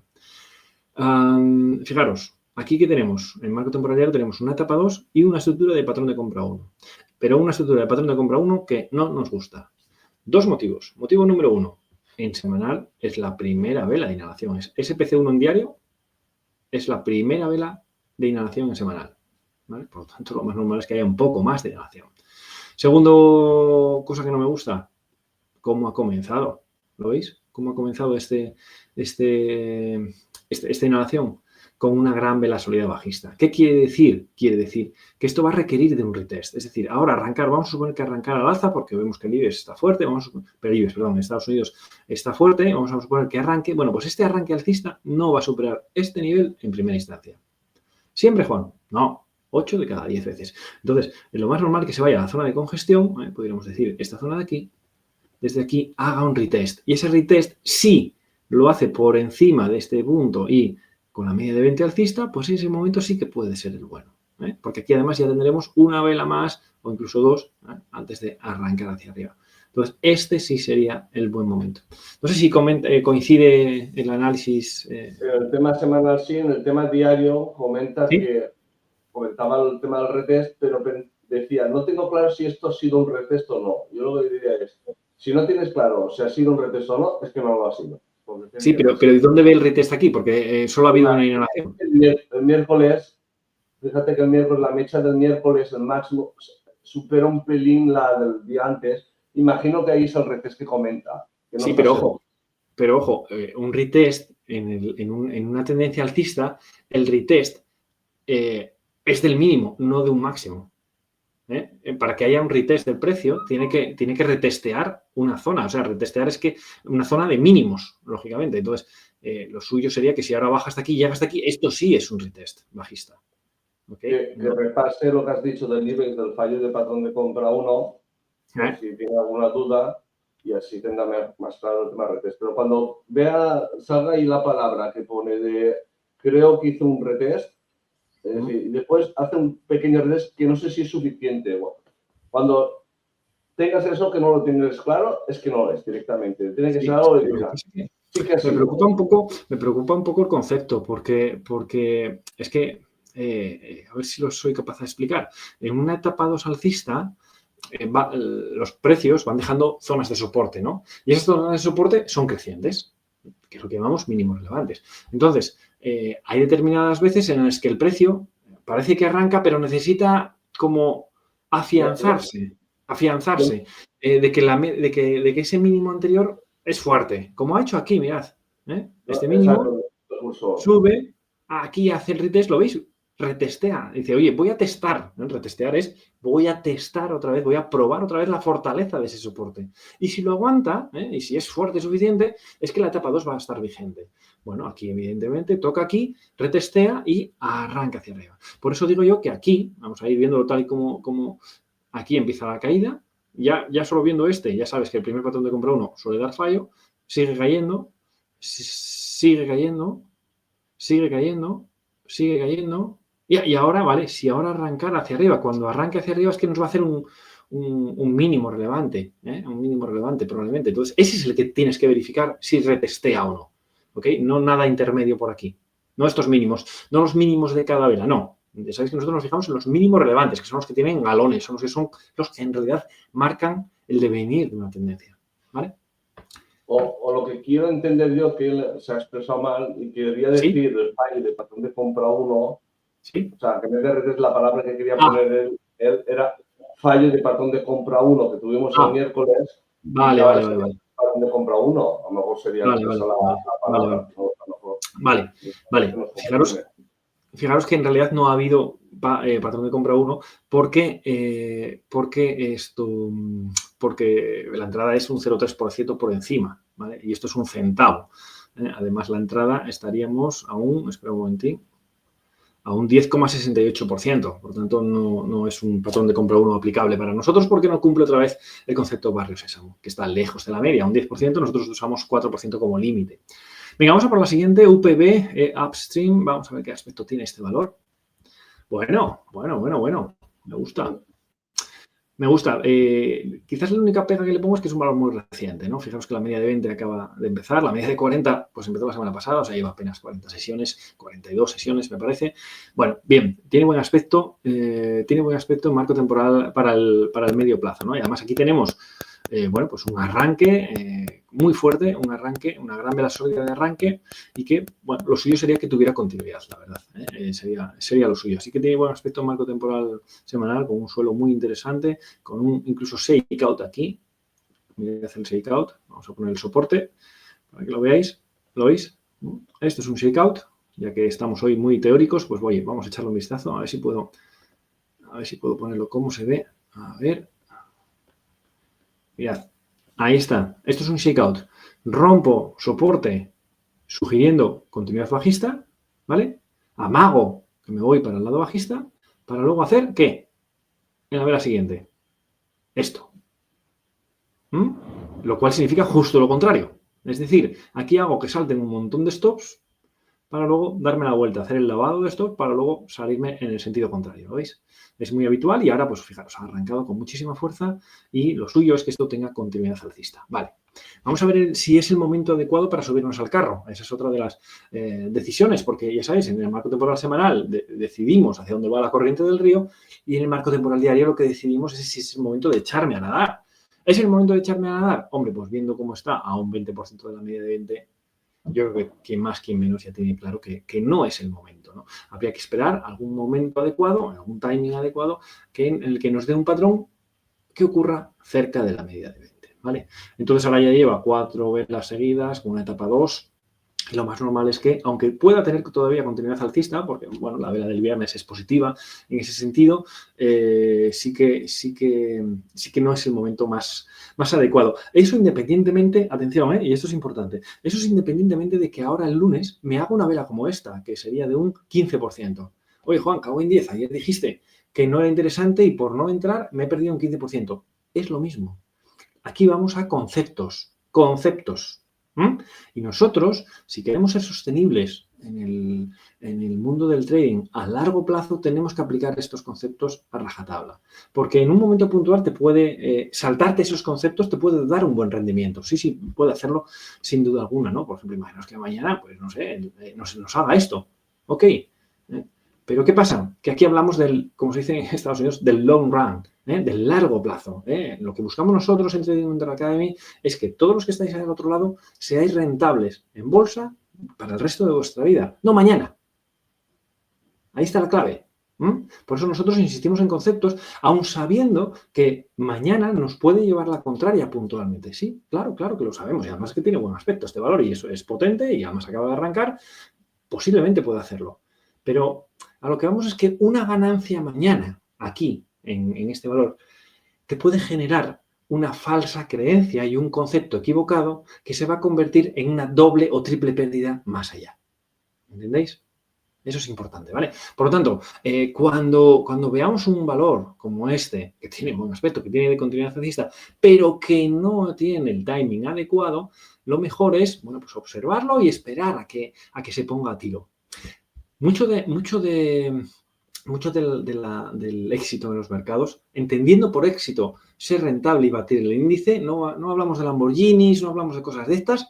Fijaros, aquí que tenemos, en marco temporal diario tenemos una etapa 2 y una estructura de patrón de compra 1. Pero una estructura de patrón de compra 1 que no nos gusta. 2 motivos. Motivo número 1, en semanal es la primera vela de inhalación. Es SPC1 en diario, es la primera vela de inhalación en semanal. ¿Vale? Por lo tanto, lo más normal es que haya un poco más de inhalación. Segundo cosa que no me gusta, cómo ha comenzado. ¿Lo veis? ¿Cómo ha comenzado esta inhalación? Con una gran vela sólida bajista. ¿Qué quiere decir? Quiere decir que esto va a requerir de un retest. Es decir, ahora arrancar, vamos a suponer que arrancar al alza porque vemos que el IBEX está fuerte, Estados Unidos está fuerte, vamos a suponer que arranque. Bueno, pues este arranque alcista no va a superar este nivel en primera instancia. ¿Siempre, Juan? No. 8 de cada 10 veces. Entonces, lo más normal es que se vaya a la zona de congestión, podríamos decir, esta zona de aquí, desde aquí haga un retest. Y ese retest, si lo hace por encima de este punto y con la media de 20 alcista, pues en ese momento sí que puede ser el bueno. Porque aquí además ya tendremos una vela más o incluso 2 antes de arrancar hacia arriba. Entonces, este sí sería el buen momento. No sé si coincide el análisis. En el tema semanal sí, en el tema diario comenta ¿Sí? que comentaba el tema del retest, pero decía, no tengo claro si esto ha sido un retest o no. Yo lo que diría es, si no tienes claro si ha sido un retest o no, es que no lo ha sido. Sí, pero ¿y dónde ve el retest aquí? Porque solo ha habido una inhalación. El miércoles, fíjate que el miércoles, la mecha del miércoles, el máximo, supera un pelín la del día antes. Imagino que ahí es el retest que comenta. Que no sí, pero ojo, un retest en una tendencia alcista, el retest es del mínimo, no de un máximo. Para que haya un retest del precio, tiene que retestear una zona. O sea, retestear es que una zona de mínimos, lógicamente. Entonces, lo suyo sería que si ahora baja hasta aquí, llega hasta aquí, esto sí es un retest bajista. ¿Okay? Que repase lo que has dicho del IBEX, del fallo de patrón de compra 1, si tiene alguna duda, y así tendrá más claro el tema retest. Pero cuando salga ahí la palabra que pone de creo que hizo un retest, es decir, y después hace un pequeño retest que no sé si es suficiente. Bueno, cuando tengas eso que no lo tienes claro, es que no lo es directamente. Tiene que ser algo de me preocupa un poco el concepto, porque es que, a ver si lo soy capaz de explicar. En una etapa 2 alcista, los precios van dejando zonas de soporte, ¿no? Y esas zonas de soporte son crecientes, que es lo que llamamos mínimos relevantes. Entonces, hay determinadas veces en las que el precio parece que arranca, pero necesita como afianzarse de que ese mínimo anterior es fuerte, como ha hecho aquí, mirad. Este mínimo sube, aquí hace el retest, ¿lo veis? Retestea, dice, oye, voy a testar, ¿no? Retestear es, voy a testar otra vez, voy a probar otra vez la fortaleza de ese soporte. Y si lo aguanta, y si es fuerte suficiente, es que la etapa 2 va a estar vigente. Bueno, aquí evidentemente toca aquí, retestea y arranca hacia arriba. Por eso digo yo que aquí, vamos a ir viéndolo tal y como aquí empieza la caída, ya solo viendo ya sabes que el primer patrón de compra 1 suele dar fallo, sigue cayendo, sigue cayendo, sigue cayendo, sigue cayendo. Y ahora, vale, si ahora arrancar hacia arriba, cuando arranque hacia arriba es que nos va a hacer un mínimo relevante, un mínimo relevante probablemente. Entonces, ese es el que tienes que verificar si retestea o no. ¿Ok? No nada intermedio por aquí. No estos mínimos, no los mínimos de cada vela, no. Sabéis que nosotros nos fijamos en los mínimos relevantes, que son los que tienen galones, son los que en realidad marcan el devenir de una tendencia. ¿Vale? O lo que quiero entender yo, que él se ha expresado mal y quería decir el fallo de patrón de compra 1. Sí. O sea, que en vez de retest, la palabra que quería poner él era fallo de patrón de compra 1 que tuvimos el miércoles. Vale. Patrón de compra 1, a lo mejor sería la palabra. Vale. Fijaros que en realidad no ha habido patrón de compra 1 porque la entrada es un 0,3% por encima, ¿vale? Y esto es un centavo. Además, la entrada estaríamos espera un momentín, a un 10,68%. Por tanto, no es un patrón de compra 1 aplicable para nosotros porque no cumple otra vez el concepto barrio sésamo, que está lejos de la media. Un 10%, nosotros usamos 4% como límite. Venga, vamos a por la siguiente, UPB, Upstream. Vamos a ver qué aspecto tiene este valor. Bueno. Me gusta. Quizás la única pega que le pongo es que es un valor muy reciente, ¿no? Fijaros que la media de 20 acaba de empezar. La media de 40, pues empezó la semana pasada, o sea, lleva apenas 40 sesiones, 42 sesiones, me parece. Bueno, bien, tiene buen aspecto en marco temporal para el medio plazo, ¿no? Y además aquí tenemos, pues un arranque muy fuerte, una gran vela sólida de arranque y que, bueno, lo suyo sería que tuviera continuidad, la verdad. Sería lo suyo. Así que tiene buen aspecto en marco temporal semanal, con un suelo muy interesante, con un incluso shakeout aquí. Mirad el shakeout. Vamos a poner el soporte para que lo veáis. ¿Lo veis? Esto es un shakeout. Ya que estamos hoy muy teóricos, pues oye, vamos a echarle un vistazo. A ver si puedo ponerlo como se ve. A ver. Mirad. Ahí está. Esto es un shakeout. Rompo soporte sugiriendo continuidad bajista, ¿vale? Amago que me voy para el lado bajista para luego hacer ¿qué? En la vela siguiente. Esto. Lo cual significa justo lo contrario. Es decir, aquí hago que salten un montón de stops para luego darme la vuelta, hacer el lavado de stops para luego salirme en el sentido contrario. ¿Lo veis? Es muy habitual y ahora, pues fijaros, ha arrancado con muchísima fuerza y lo suyo es que esto tenga continuidad alcista. Vale. Vamos a ver si es el momento adecuado para subirnos al carro. Esa es otra de las decisiones, porque ya sabéis, en el marco temporal semanal decidimos hacia dónde va la corriente del río y en el marco temporal diario lo que decidimos es si es el momento de echarme a nadar. ¿Es el momento de echarme a nadar? Hombre, pues viendo cómo está a un 20% de la media de 20, yo creo que quien más, quien menos ya tiene claro que no es el momento, ¿no? Habría que esperar algún momento adecuado, algún timing adecuado en el que nos dé un patrón que ocurra cerca de la media de 20, ¿vale? Entonces ahora ya lleva 4 velas seguidas con una etapa 2. Y lo más normal es que, aunque pueda tener todavía continuidad alcista, porque bueno, la vela del viernes es positiva en ese sentido, sí que no es el momento más adecuado. Eso independientemente, atención, y esto es importante, eso es independientemente de que ahora el lunes me haga una vela como esta, que sería de un 15%. Oye, Juan, cago en 10, ayer dijiste que no era interesante y por no entrar me he perdido un 15%. Es lo mismo. Aquí vamos a conceptos. Y nosotros, si queremos ser sostenibles en el mundo del trading a largo plazo, tenemos que aplicar estos conceptos a rajatabla. Porque en un momento puntual te puede saltarte esos conceptos, te puede dar un buen rendimiento. Sí, puede hacerlo sin duda alguna, ¿no? Por ejemplo, imaginaos que mañana, pues no sé, nos haga esto. Ok. Pero ¿qué pasa? Que aquí hablamos del, como se dice en Estados Unidos, del long run, del largo plazo. Lo que buscamos nosotros en Trading Mentor Academy es que todos los que estáis al otro lado seáis rentables en bolsa para el resto de vuestra vida, no mañana. Ahí está la clave. Por eso nosotros insistimos en conceptos, aun sabiendo que mañana nos puede llevar la contraria puntualmente. Sí, claro que lo sabemos. Y además que tiene buen aspecto este valor y eso es potente y además acaba de arrancar, posiblemente puede hacerlo. Pero a lo que vamos es que una ganancia mañana, aquí, en este valor, te puede generar una falsa creencia y un concepto equivocado que se va a convertir en una doble o triple pérdida más allá. ¿Entendéis? Eso es importante, ¿vale? Por lo tanto, cuando veamos un valor como este, que tiene buen aspecto, que tiene de continuidad alcista, pero que no tiene el timing adecuado, lo mejor es, bueno, pues observarlo y esperar a que se ponga a tiro. Mucho del éxito en los mercados, entendiendo por éxito ser rentable y batir el índice, no hablamos de Lamborghinis, no hablamos de cosas de estas,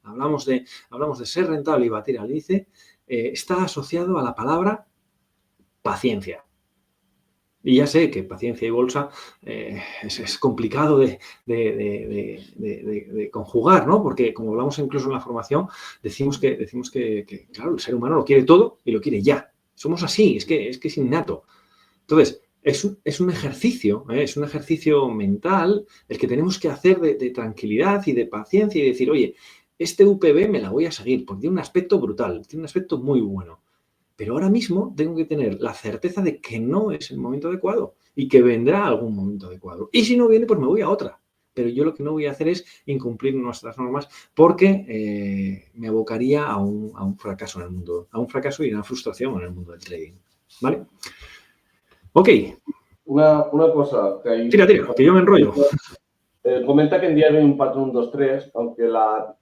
hablamos de ser rentable y batir al índice, está asociado a la palabra paciencia. Y ya sé que paciencia y bolsa es complicado de conjugar, ¿no? Porque como hablamos incluso en la formación, decimos que, claro, el ser humano lo quiere todo y lo quiere ya. Somos así, es que es innato. Entonces, es un ejercicio mental el que tenemos que hacer de tranquilidad y de paciencia y decir, oye, este UPB me la voy a seguir porque tiene un aspecto brutal, tiene un aspecto muy bueno. Pero ahora mismo tengo que tener la certeza de que no es el momento adecuado y que vendrá algún momento adecuado. Y si no viene, pues me voy a otra. Pero yo lo que no voy a hacer es incumplir nuestras normas porque me abocaría a un fracaso en el mundo, a un fracaso y una frustración en el mundo del trading. ¿Vale? Ok. Una cosa que hay... Tira, que yo me enrollo. Comenta que en día hay un patrón 2-3, aunque la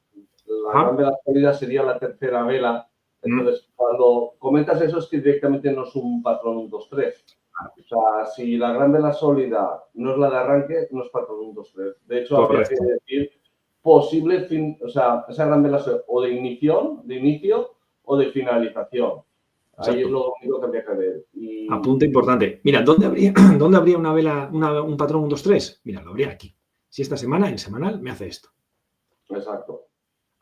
gran vela sólida sería la tercera vela. Entonces, cuando comentas eso es que directamente no es un patrón 2-3. O sea, si la gran vela sólida no es la de arranque, no es patrón 2-3. De hecho, habría que decir posible fin, o sea, esa gran vela o de inicio o de finalización. Exacto. Ahí es lo único que habría que ver. Apunte importante. Mira, ¿dónde habría una vela, un patrón 1-2-3? Mira, lo habría aquí. Si esta semana, en semanal, me hace esto. Exacto.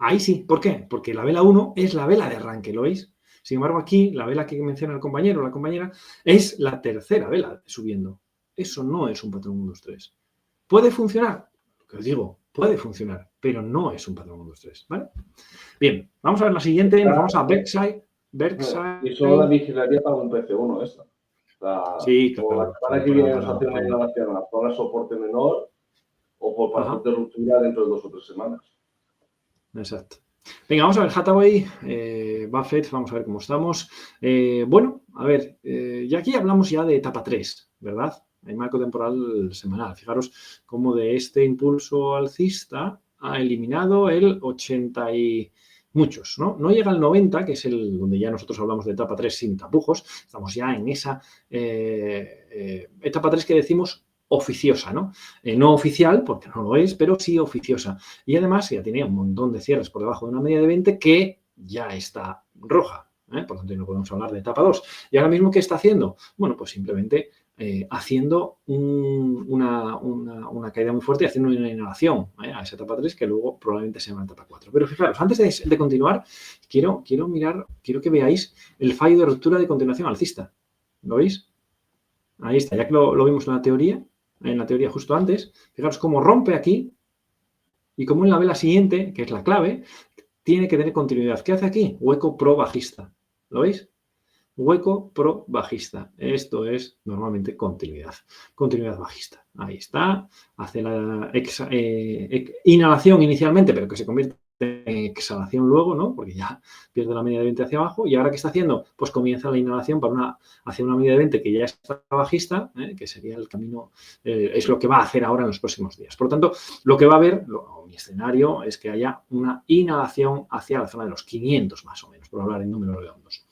Ahí sí. ¿Por qué? Porque la vela 1 es la vela de arranque, ¿lo veis? Sin embargo, aquí, la vela que menciona el compañero o la compañera es la tercera vela subiendo. Eso no es un patrón 1-2-3. ¿Puede funcionar? Lo que os digo, puede funcionar, pero no es un patrón 1-2-3, ¿vale? Bien, vamos a ver la siguiente. Nos vamos a Berkshire. Y solo la vigilaría para un PC1 esta. O sea, sí, claro. O la semana que viene nos hace una innovación a zona soporte menor o por patrón de ruptura dentro de 2 o 3 semanas. Exacto. Venga, vamos a ver Hathaway, Buffett, vamos a ver cómo estamos. Bueno, a ver, ya aquí hablamos ya de etapa 3, ¿verdad? El marco temporal semanal. Fijaros cómo de este impulso alcista ha eliminado el 80 y muchos, ¿no? No llega al 90, que es el donde ya nosotros hablamos de etapa 3 sin tapujos. Estamos ya en esa etapa 3 que decimos oficiosa, ¿no? No oficial, porque no lo es, pero sí oficiosa. Y además ya tenía un montón de cierres por debajo de una media de 20 que ya está roja. Por tanto, no podemos hablar de etapa 2. ¿Y ahora mismo qué está haciendo? Bueno, pues simplemente haciendo una caída muy fuerte y haciendo una inhalación a esa etapa 3 que luego probablemente sea una etapa 4. Pero fijaros, antes de continuar, quiero que veáis el fallo de ruptura de continuación alcista. ¿Lo veis? Ahí está, ya que lo vimos en la teoría justo antes. Fijaros cómo rompe aquí y cómo en la vela siguiente, que es la clave, tiene que tener continuidad. ¿Qué hace aquí? Hueco pro bajista. ¿Lo veis? Hueco pro bajista. Esto es normalmente continuidad. Continuidad bajista. Ahí está. Hace la inhalación inicialmente, pero que se convierte en exhalación luego, ¿no? Porque ya pierde la media de 20 hacia abajo. ¿Y ahora qué está haciendo? Pues comienza la inhalación hacia una media de 20 que ya está bajista, que sería el camino, es lo que va a hacer ahora en los próximos días. Por lo tanto, lo que va a haber, mi escenario, es que haya una inhalación hacia la zona de los 500 más o menos, por hablar en números redondos.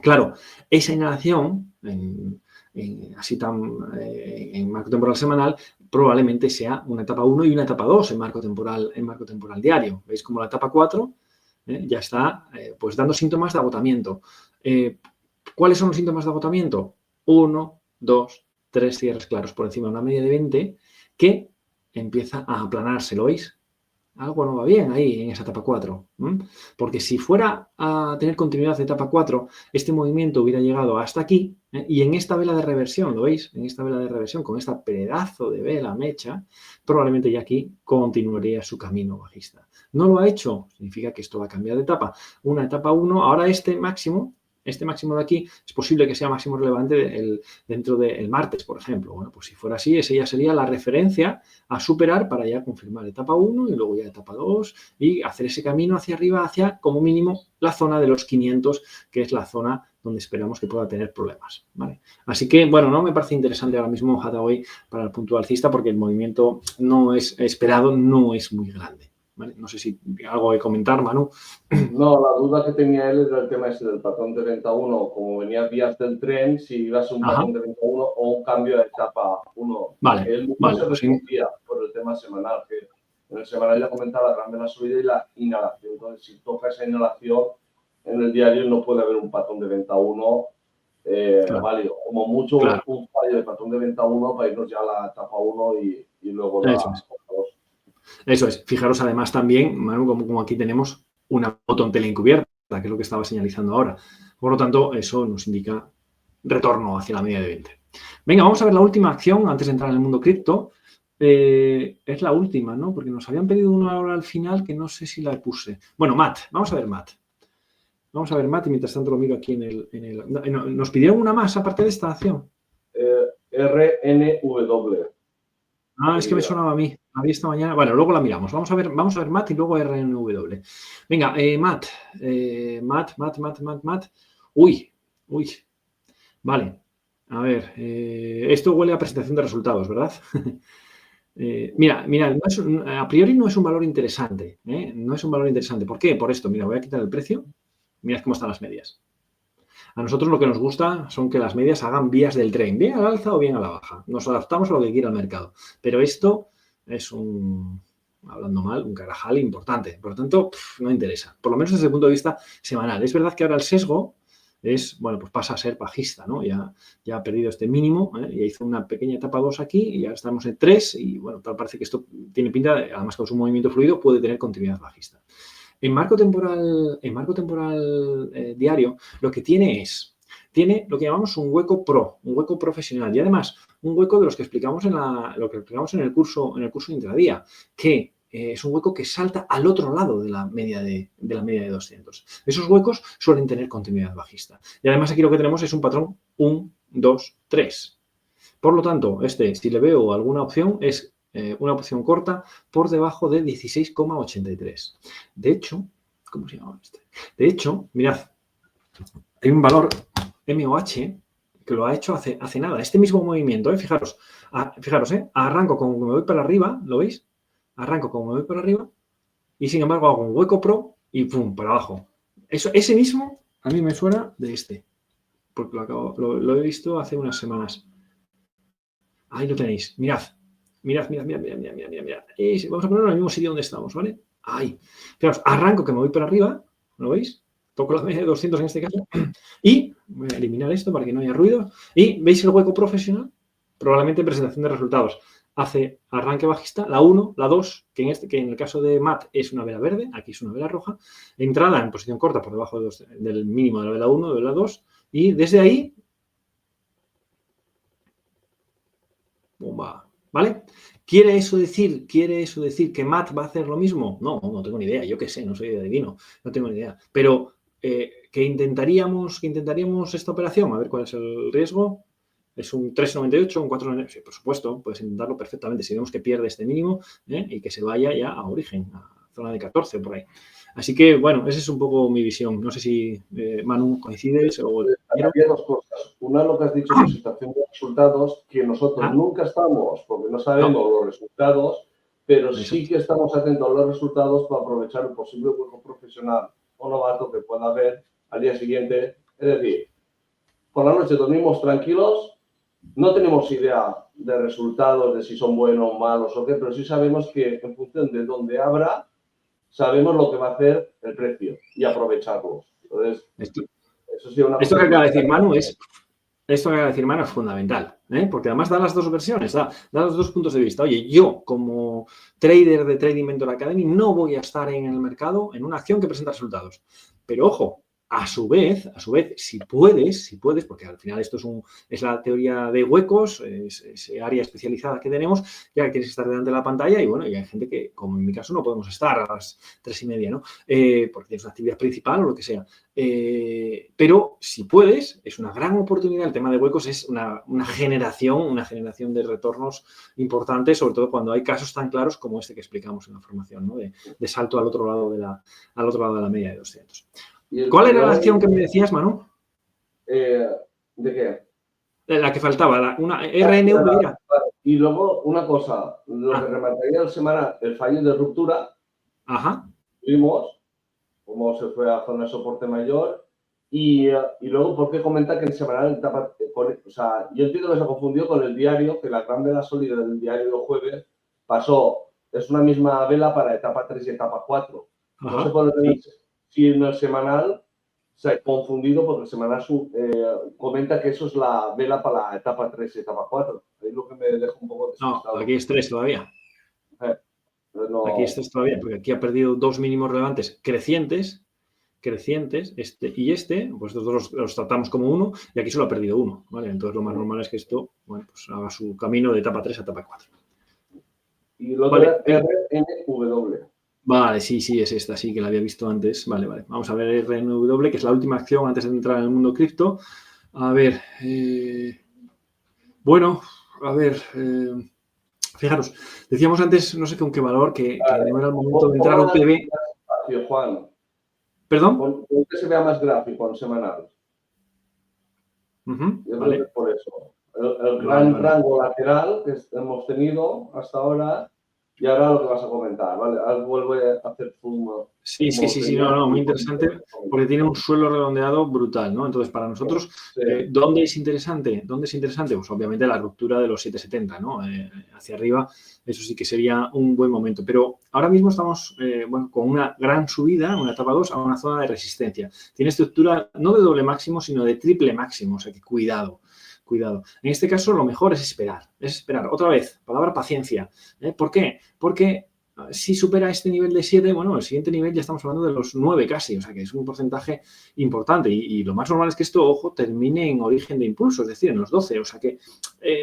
Claro, esa inhalación, en marco temporal semanal, probablemente sea una etapa 1 y una etapa 2 en marco temporal diario. ¿Veis como la etapa 4 ya está pues dando síntomas de agotamiento? ¿Cuáles son los síntomas de agotamiento? 1, 2, 3 cierres claros por encima de una media de 20 que empieza a aplanarse, ¿lo veis? Algo no va bien ahí en esa etapa 4. Porque si fuera a tener continuidad de etapa 4, este movimiento hubiera llegado hasta aquí y en esta vela de reversión, ¿lo veis? En esta vela de reversión, con esta pedazo de vela mecha, probablemente ya aquí continuaría su camino bajista. No lo ha hecho, significa que esto va a cambiar de etapa. Una etapa 1, ahora este máximo de aquí es posible que sea máximo relevante dentro del martes, por ejemplo. Bueno, pues si fuera así, esa ya sería la referencia a superar para ya confirmar etapa 1 y luego ya etapa 2 y hacer ese camino hacia arriba, hacia como mínimo la zona de los 500, que es la zona donde esperamos que pueda tener problemas, ¿vale? Así que, bueno, no me parece interesante ahora mismo Hathaway para el punto alcista porque el movimiento no es esperado, no es muy grande. ¿Vale? No sé si algo que comentar, Manu. No, la duda que tenía él era el tema ese del patrón de venta 1, como venía vías del tren, si iba a ser un patrón de venta 1 o un cambio de etapa 1. Vale, Él no vale, se pues respondía por el tema semanal, que en el semanal ya comentaba la gran vela subida y la inhalación. Entonces, si toca esa inhalación en el diario, no puede haber un patrón de venta 1 claro, válido. Como mucho claro. un fallo de patrón de venta 1 para irnos ya a la etapa 1 y luego la Eso es. 2. Eso es. Fijaros además también, Manu, como aquí tenemos una botón tela encubierta, que es lo que estaba señalizando ahora. Por lo tanto, eso nos indica retorno hacia la media de 20. Venga, vamos a ver la última acción antes de entrar en el mundo cripto. Es la última, ¿no? Porque nos habían pedido una hora al final que no sé si la puse. Bueno, MAT. Vamos a ver MAT. Vamos a ver MAT y mientras tanto lo miro aquí en el... ¿Nos pidieron una más aparte de esta acción? RNW. Es que me sonaba a mí. La vi esta mañana. Bueno, luego la miramos. Vamos a ver MAT y luego RNW. Venga, MAT. MAT. Uy. Vale. A ver. Esto huele a presentación de resultados, ¿verdad? Mira, a priori no es un valor interesante. No es un valor interesante. ¿Por qué? Por esto. Mira, voy a quitar el precio. Mirad cómo están las medias. A nosotros lo que nos gusta son que las medias hagan vías del tren, bien al alza o bien a la baja. Nos adaptamos a lo que quiera el mercado. Pero esto es hablando mal, un carajal importante. Por lo tanto, no interesa. Por lo menos desde el punto de vista semanal. Es verdad que ahora el sesgo pues pasa a ser bajista, ¿no? Ya ha perdido este mínimo, ya hizo una pequeña etapa 2 aquí y ya estamos en 3 y, bueno, tal parece que esto tiene pinta, además con su movimiento fluido, puede tener continuidad bajista. En marco temporal diario, lo que tiene lo que llamamos un hueco pro, un hueco profesional y además un hueco de los que explicamos en el curso intradía, que es un hueco que salta al otro lado de la media de 200. Esos huecos suelen tener continuidad bajista. Y además aquí lo que tenemos es un patrón 1, 2, 3. Por lo tanto, si le veo alguna opción, es una opción corta por debajo de 16,83. De hecho, ¿cómo se llama este? De hecho, mirad, hay un valor MOH que lo ha hecho hace nada. Este mismo movimiento, fijaros, arranco como me voy para arriba, ¿lo veis? Arranco como me voy para arriba y sin embargo hago un hueco pro y pum, para abajo. Ese mismo a mí me suena de este, porque lo he visto hace unas semanas. Ahí lo tenéis. Mirad. Mirad. Vamos a ponerlo en el mismo sitio donde estamos, ¿vale? Ahí. Fijaos, arranco que me voy para arriba, ¿lo veis? Toco la media de 200 en este caso. Y voy a eliminar esto para que no haya ruido. Y veis el hueco profesional, probablemente en presentación de resultados. Hace arranque bajista, la 1, la 2, que en el caso de MAT es una vela verde, aquí es una vela roja. Entrada en posición corta por debajo del mínimo de la vela 1, de la vela 2. Y desde ahí, bomba, ¿vale? ¿Quiere eso decir que MAT va a hacer lo mismo? No tengo ni idea, yo qué sé, no soy adivino, no tengo ni idea. Pero que intentaríamos esta operación, a ver cuál es el riesgo. Es un 3,98, un 4,98. Sí, por supuesto, puedes intentarlo perfectamente. Si vemos que pierde este mínimo y que se vaya ya a origen, a zona de 14 por ahí. Así que, bueno, esa es un poco mi visión. No sé si, Manu, coincides o... Había dos cosas. Una, lo que has dicho, presentación de resultados, que nosotros nunca estamos, porque no sabemos los resultados, pero sí que estamos atentos a los resultados para aprovechar un posible hueco profesional o novato que pueda haber al día siguiente. Es decir, por la noche dormimos tranquilos, no tenemos idea de resultados, de si son buenos o malos o qué, pero sí sabemos que en función de dónde abra, sabemos lo que va a hacer el precio y aprovecharlos. Entonces, eso sí, una esto que acaba de decir Manu es... Esto que acaba de decir Manu es fundamental, porque además da las dos versiones, da los dos puntos de vista. Oye, yo como trader de Trading Mentor Academy no voy a estar en el mercado en una acción que presenta resultados. Pero ojo, a su vez, si puedes, porque al final esto es la teoría de huecos, es área especializada que tenemos, ya que quieres estar delante de la pantalla y bueno, y hay gente que, como en mi caso, no podemos estar a las 3:30, ¿no? Porque tienes una actividad principal o lo que sea. Pero si puedes, es una gran oportunidad. El tema de huecos es una generación de retornos importantes, sobre todo cuando hay casos tan claros como este que explicamos en la formación, ¿no? De salto al otro lado de la media de 200. ¿Cuál era la acción que me decías, Manu? ¿De qué? La que faltaba, una RNV. Y luego, una cosa, lo que remarcaría el semana, el fallo de ruptura. Ajá. Vimos cómo se fue a zona de soporte mayor y luego, ¿por qué comenta que en semanal etapa? O sea, yo entiendo que se confundió con el diario, que la gran vela sólida del diario de jueves pasó, es una misma vela para etapa 3 y etapa 4. Ajá. No sé por qué si en el semanal se ha confundido porque el semanal comenta que eso es la vela para la etapa 3 y etapa 4. Ahí es lo que me deja un poco despistado. No, aquí es 3 todavía. No. Aquí es todavía, porque aquí ha perdido dos mínimos relevantes crecientes, este y este, pues estos dos los tratamos como uno y aquí solo ha perdido uno, ¿vale? Entonces lo más normal es que esto, bueno, pues haga su camino de etapa 3 a etapa 4. Y lo otro es RNW. Vale, sí, es esta, sí, que la había visto antes. Vale. Vamos a ver RNW, que es la última acción antes de entrar en el mundo cripto. A ver, fijaros, decíamos antes, no sé con qué valor, que no era el momento de entrar a UPB. Juan. ¿Perdón? ¿Por qué se vea más gráfico en semanal? Yo creo que es por eso. El gran rango lateral que hemos tenido hasta ahora y ahora lo que vas a comentar, ¿vale? Vuelvo a hacer zoom. Sí, muy interesante porque tiene un suelo redondeado brutal, ¿no? Entonces, para nosotros, ¿dónde es interesante? Pues obviamente la ruptura de los 770, ¿no? Hacia arriba, eso sí que sería un buen momento. Pero ahora mismo estamos, con una gran subida, una etapa 2, a una zona de resistencia. Tiene estructura no de doble máximo, sino de triple máximo, o sea que cuidado. En este caso, lo mejor es esperar. Otra vez, palabra paciencia. ¿Por qué? Porque si supera este nivel de 7, bueno, el siguiente nivel ya estamos hablando de los 9 casi, o sea que es un porcentaje importante y lo más normal es que esto, ojo, termine en origen de impulso, es decir, en los 12, o sea que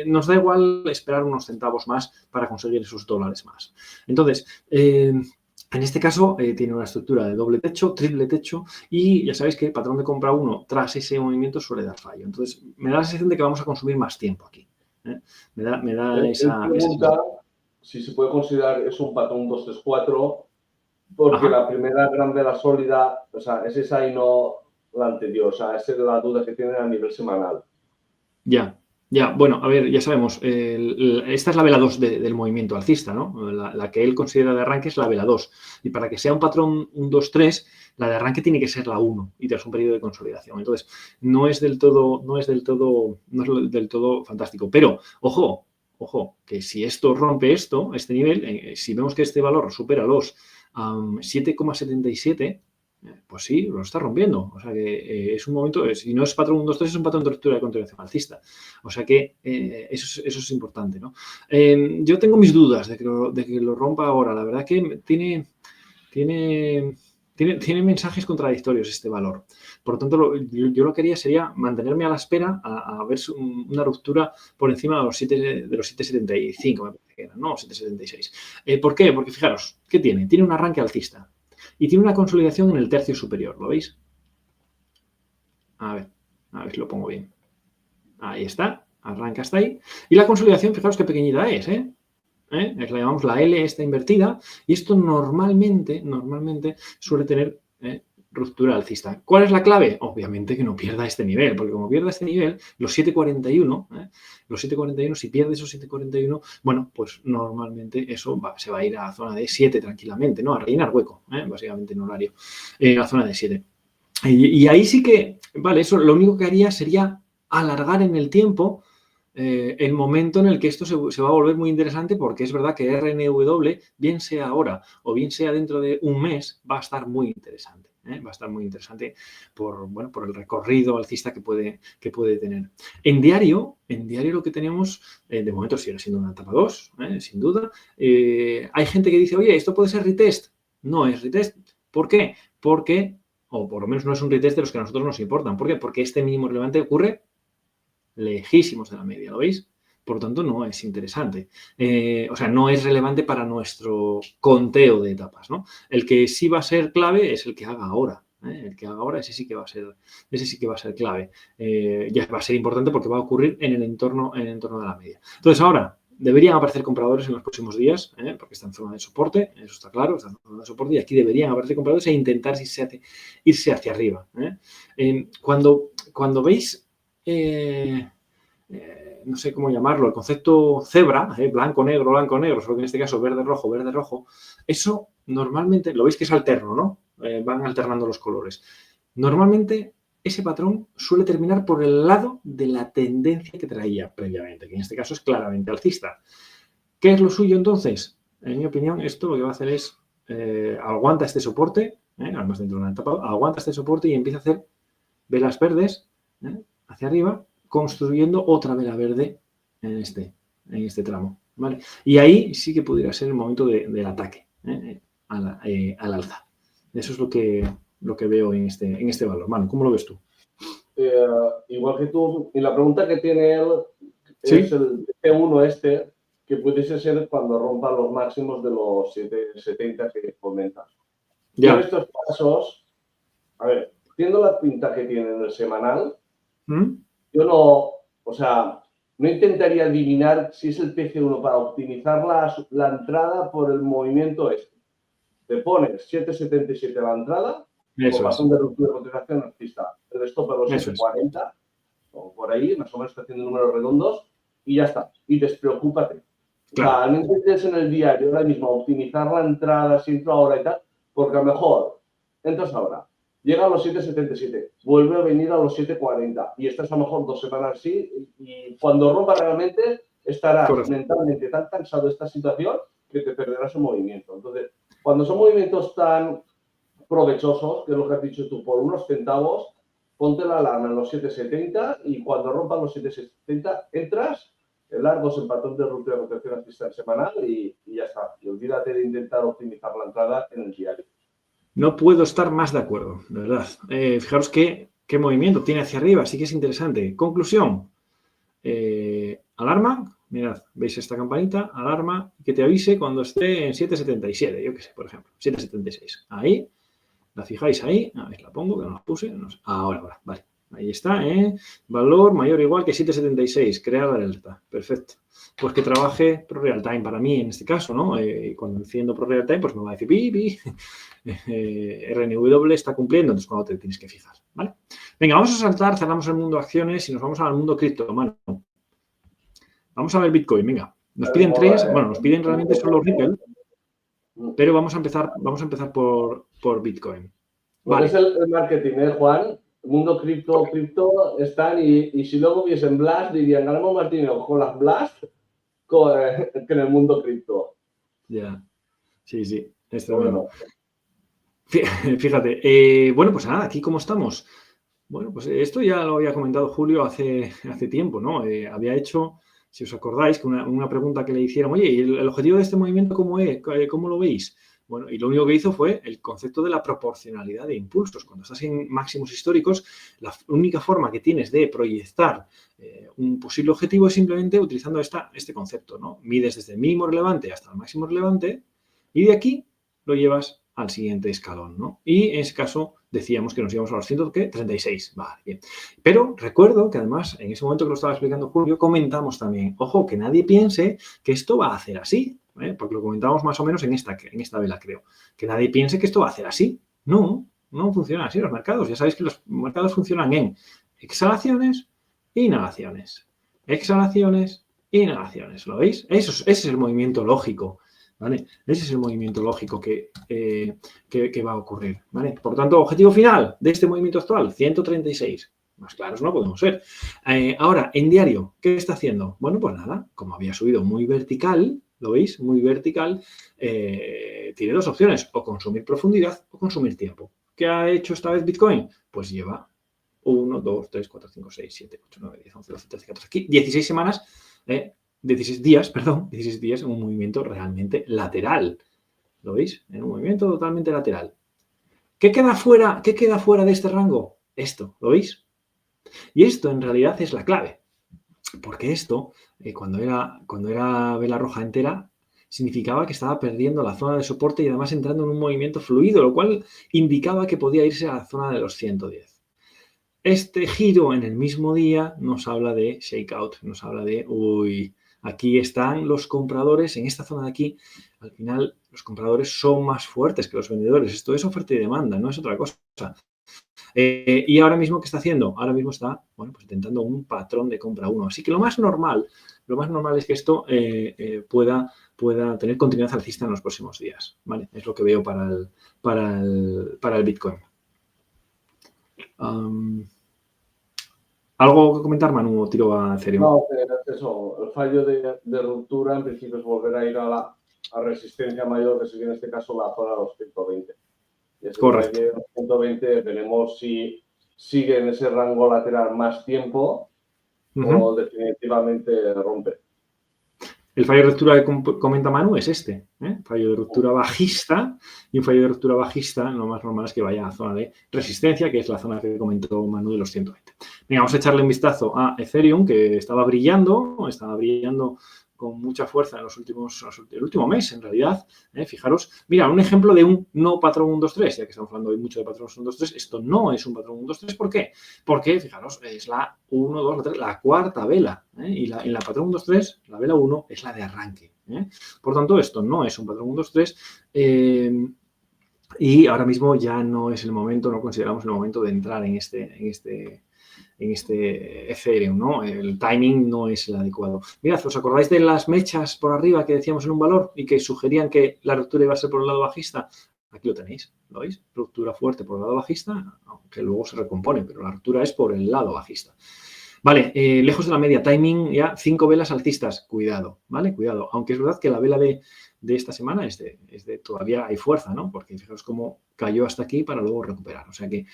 nos da igual esperar unos centavos más para conseguir esos dólares más. Entonces, en este caso tiene una estructura de doble techo, triple techo y ya sabéis que el patrón de compra 1 tras ese movimiento suele dar fallo. Entonces, me da la sensación de que vamos a consumir más tiempo aquí. Me da esa pregunta si se puede considerar es un patrón 2-3-4 porque la primera gran vela sólida, o sea, es esa y no la anterior. O sea, esa es la duda que tienen a nivel semanal. Ya. Bueno, a ver, ya sabemos, esta es la vela 2 del movimiento alcista, ¿no? La que él considera de arranque es la vela 2. Y para que sea un patrón 1-2-3, la de arranque tiene que ser la 1 y tras un periodo de consolidación. Entonces, no es del todo fantástico. Pero, ojo, ojo, que si esto rompe este nivel, si vemos que este valor supera los 7,77, pues sí, lo está rompiendo. O sea que es un momento, si no es patrón 1, 2, 3, es un patrón de ruptura de continuación alcista. O sea que eso es importante, ¿no? Yo tengo mis dudas de que lo rompa ahora. La verdad que tiene mensajes contradictorios este valor. Por lo tanto, yo lo que haría sería mantenerme a la espera a ver una ruptura por encima de los 7,75, me parece que era, ¿no? 7,76. ¿Por qué? Porque fijaros, ¿qué tiene? Tiene un arranque alcista y tiene una consolidación en el tercio superior, ¿lo veis? A ver si lo pongo bien. Ahí está, arranca hasta ahí. Y la consolidación, fijaros qué pequeñita es, ¿eh? La llamamos la L esta invertida, y esto normalmente suele tener ruptura alcista. ¿Cuál es la clave? Obviamente que no pierda este nivel, porque como pierda este nivel, los 7,41, si pierde esos 7,41, bueno, pues normalmente eso se va a ir a la zona de 7 tranquilamente, ¿no? A rellenar hueco, básicamente en horario, a la zona de 7. Y ahí sí que, vale, eso lo único que haría sería alargar en el tiempo el momento en el que esto se va a volver muy interesante, porque es verdad que RNW, bien sea ahora o bien sea dentro de un mes, va a estar muy interesante. Va a estar muy interesante por el recorrido alcista que puede tener. En diario lo que tenemos, de momento sigue siendo una etapa 2, sin duda. Hay gente que dice, oye, ¿esto puede ser retest? No es retest. ¿Por qué? Porque, o por lo menos no es un retest de los que a nosotros nos importan. ¿Por qué? Porque este mínimo relevante ocurre lejísimos de la media, ¿lo veis? Por lo tanto, no es interesante. O sea, no es relevante para nuestro conteo de etapas, ¿no? El que sí va a ser clave es el que haga ahora. El que haga ahora, ese sí que va a ser clave. Ya va a ser importante porque va a ocurrir en el entorno de la media. Entonces, ahora, deberían aparecer compradores en los próximos días, porque está en zona de soporte, eso está claro, está en zona de soporte, y aquí deberían aparecer compradores e intentar irse hacia arriba. Cuando veis no sé cómo llamarlo, el concepto cebra, blanco-negro, solo que en este caso verde-rojo, eso normalmente, lo veis que es alterno, ¿no? Van alternando los colores. Normalmente ese patrón suele terminar por el lado de la tendencia que traía previamente, que en este caso es claramente alcista. ¿Qué es lo suyo entonces? En mi opinión, esto lo que va a hacer es aguanta este soporte, además dentro de una etapa, aguanta este soporte y empieza a hacer velas verdes hacia arriba, construyendo otra vela verde en este tramo, ¿vale? Y ahí sí que pudiera ser el momento del ataque al alza. Eso es lo que veo en este valor. Manu, ¿cómo lo ves tú? Igual que tú, y la pregunta que tiene él ¿Sí? es el T1 que pudiese ser cuando rompa los máximos de los 7,70 que comentas. Yo en estos casos, a ver, viendo la pinta que tiene en el semanal, yo no intentaría adivinar si es el TC1 para optimizar la entrada por el movimiento este. Te pones 7,77 la entrada, por razón de ruptura de cotización alcista. El stop a los 7,40 o por ahí, más o menos está haciendo números redondos, y ya está. Y despreocúpate. Claro. No intentes en el diario ahora mismo optimizar la entrada, si entro ahora y tal, porque a lo mejor entras ahora, llega a los 7,77, vuelve a venir a los 7,40 y estás a lo mejor 2 semanas así, y cuando rompa realmente estarás mentalmente tan cansado de esta situación que te perderás un movimiento. Entonces, cuando son movimientos tan provechosos, que es lo que has dicho tú, por unos centavos, ponte la alarma en los 7,70 y cuando rompan los 7,70 entras, el largo es el patrón de ruptura de cotización alcista semanal y ya está. Y olvídate de intentar optimizar la entrada en el diario. No puedo estar más de acuerdo, de verdad. Fijaros qué movimiento tiene hacia arriba, sí que es interesante. Conclusión. Alarma, mirad, veis esta campanita, alarma, que te avise cuando esté en 7,77, yo qué sé, por ejemplo, 7,76. Ahí, la fijáis ahí, a ver, la pongo, que no la puse, no sé. Ahora, vale. Ahí está, valor mayor o igual que 7,76, crear alerta, perfecto. Pues que trabaje ProRealTime para mí en este caso, ¿no? Cuando enciendo ProRealTime, pues me va a decir pi, RNW está cumpliendo, entonces cuando te tienes que fijar, ¿vale? Venga, vamos a saltar, cerramos el mundo acciones y nos vamos al mundo cripto, mano. Vamos a ver Bitcoin, venga. Nos piden tres, bueno, nos piden realmente solo Ripple, pero vamos a empezar por Bitcoin. Vale. Es el marketing, Juan. El mundo cripto están y si luego hubiesen Blast, dirían, ganamos más dinero con las Blast que en el mundo cripto. Ya, sí, sí, es Pero tremendo. bueno, Fíjate, bueno, pues nada, aquí cómo estamos. Bueno, pues esto ya lo había comentado Julio hace tiempo, ¿no? Había hecho, si os acordáis, que una pregunta que le hicieron, oye, ¿y el objetivo de este movimiento cómo es? ¿Cómo lo veis? Bueno, y lo único que hizo fue el concepto de la proporcionalidad de impulsos. Cuando estás en máximos históricos, la única forma que tienes de proyectar un posible objetivo es simplemente utilizando este concepto, ¿no? Mides desde el mínimo relevante hasta el máximo relevante y de aquí lo llevas al siguiente escalón, ¿no? Y en ese caso decíamos que nos íbamos a los 136. Vale, bien. Pero recuerdo que además, en ese momento que lo estaba explicando Julio, comentamos también, ojo, que nadie piense que esto va a hacer así, porque lo comentábamos más o menos en esta vela, creo. Que nadie piense que esto va a hacer así. No, no funcionan así los mercados. Ya sabéis que los mercados funcionan en exhalaciones, inhalaciones. Exhalaciones, inhalaciones. ¿Lo veis? Ese es el movimiento lógico. ¿Vale? Ese es el movimiento lógico que va a ocurrir. ¿Vale? Por tanto, objetivo final de este movimiento actual, 136. Más claros no podemos ser. Ahora, en diario, ¿qué está haciendo? Bueno, pues nada, como había subido muy vertical, ¿lo veis? Muy vertical, tiene dos opciones, o consumir profundidad o consumir tiempo. ¿Qué ha hecho esta vez Bitcoin? Pues lleva 1, 2, 3, 4, 5, 6, 7, 8, 9, 10, 11, 12, 13, 14, 15, 16 semanas, 16 días en un movimiento realmente lateral. ¿Lo veis? En un movimiento totalmente lateral. ¿Qué queda fuera de este rango? Esto, ¿lo veis? Y esto en realidad es la clave. Porque esto, cuando era vela roja entera, significaba que estaba perdiendo la zona de soporte y además entrando en un movimiento fluido, lo cual indicaba que podía irse a la zona de los 110. Este giro en el mismo día nos habla de shakeout, nos habla de, uy, aquí están los compradores, en esta zona de aquí, al final los compradores son más fuertes que los vendedores. Esto es oferta y demanda, no es otra cosa. Y ahora mismo, ¿qué está haciendo? Ahora mismo está, bueno, pues intentando un patrón de compra 1. Así que lo más normal es que esto pueda tener continuidad alcista en los próximos días, ¿vale? Es lo que veo para el Bitcoin. ¿Algo que comentar, Manu, o tiro a Ethereum? No, eso, el fallo de ruptura en principio es volver a ir a la resistencia mayor, que sería en este caso la zona de los 120. Y ese Correcto. de los 120 veremos si sigue en ese rango lateral más tiempo o definitivamente rompe. El fallo de ruptura que comenta Manu es este, fallo de ruptura bajista, y un fallo de ruptura bajista lo más normal es que vaya a la zona de resistencia, que es la zona que comentó Manu de los 120. Venga, vamos a echarle un vistazo a Ethereum, que estaba brillando con mucha fuerza en el último mes, en realidad. Fijaros, mira, un ejemplo de un no patrón 1, 2, 3, ya que estamos hablando hoy mucho de patrones 1, 2, 3, esto no es un patrón 1, 2, 3, ¿por qué? Porque, fijaros, es la 1, 2, la 3, la cuarta vela, y en la patrón 1, 2, 3, la vela 1 es la de arranque. Por tanto, esto no es un patrón 1, 2, 3, y ahora mismo ya no es el momento, no consideramos el momento de entrar en este Ethereum, ¿no? El timing no es el adecuado. Mirad, ¿os acordáis de las mechas por arriba que decíamos en un valor y que sugerían que la ruptura iba a ser por el lado bajista? Aquí lo tenéis, ¿lo veis? Ruptura fuerte por el lado bajista, aunque luego se recompone, pero la ruptura es por el lado bajista. Vale, lejos de la media, timing ya 5 velas alcistas, cuidado, ¿vale? Cuidado, aunque es verdad que la vela de esta semana es de todavía hay fuerza, ¿no? Porque fijaos cómo cayó hasta aquí para luego recuperar. O sea que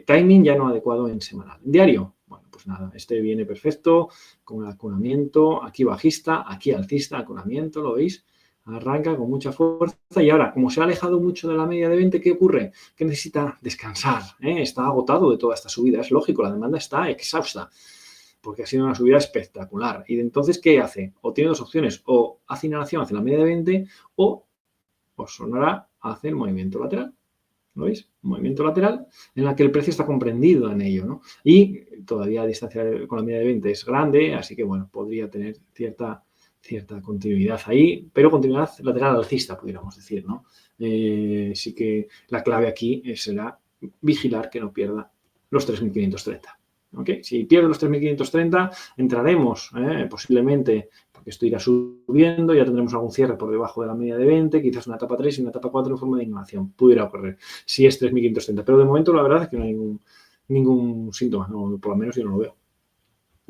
timing ya no adecuado en semanal. Diario, bueno, pues nada, este viene perfecto, con el acunamiento, aquí bajista, aquí alcista, acunamiento, ¿lo veis? Arranca con mucha fuerza y ahora, como se ha alejado mucho de la media de 20, ¿qué ocurre? Que necesita descansar, está agotado de toda esta subida, es lógico, la demanda está exhausta porque ha sido una subida espectacular. Y entonces, ¿qué hace? O tiene dos opciones, o hace inhalación hacia la media de 20 o os sonará hace el movimiento lateral. ¿Lo veis? Un movimiento lateral en el que el precio está comprendido en ello, ¿no? Y todavía la distancia con la media de 20 es grande, así que, bueno, podría tener cierta continuidad ahí, pero continuidad lateral alcista, pudiéramos decir, ¿no? Sí que la clave aquí será vigilar que no pierda los 3.530. ¿Okay? Si pierde los 3.530, entraremos posiblemente, porque esto irá subiendo, ya tendremos algún cierre por debajo de la media de 20, quizás una etapa 3 y una etapa 4 en forma de inhalación. Pudiera ocurrir si es 3.530, pero de momento la verdad es que no hay ningún síntoma, no, por lo menos yo no lo veo.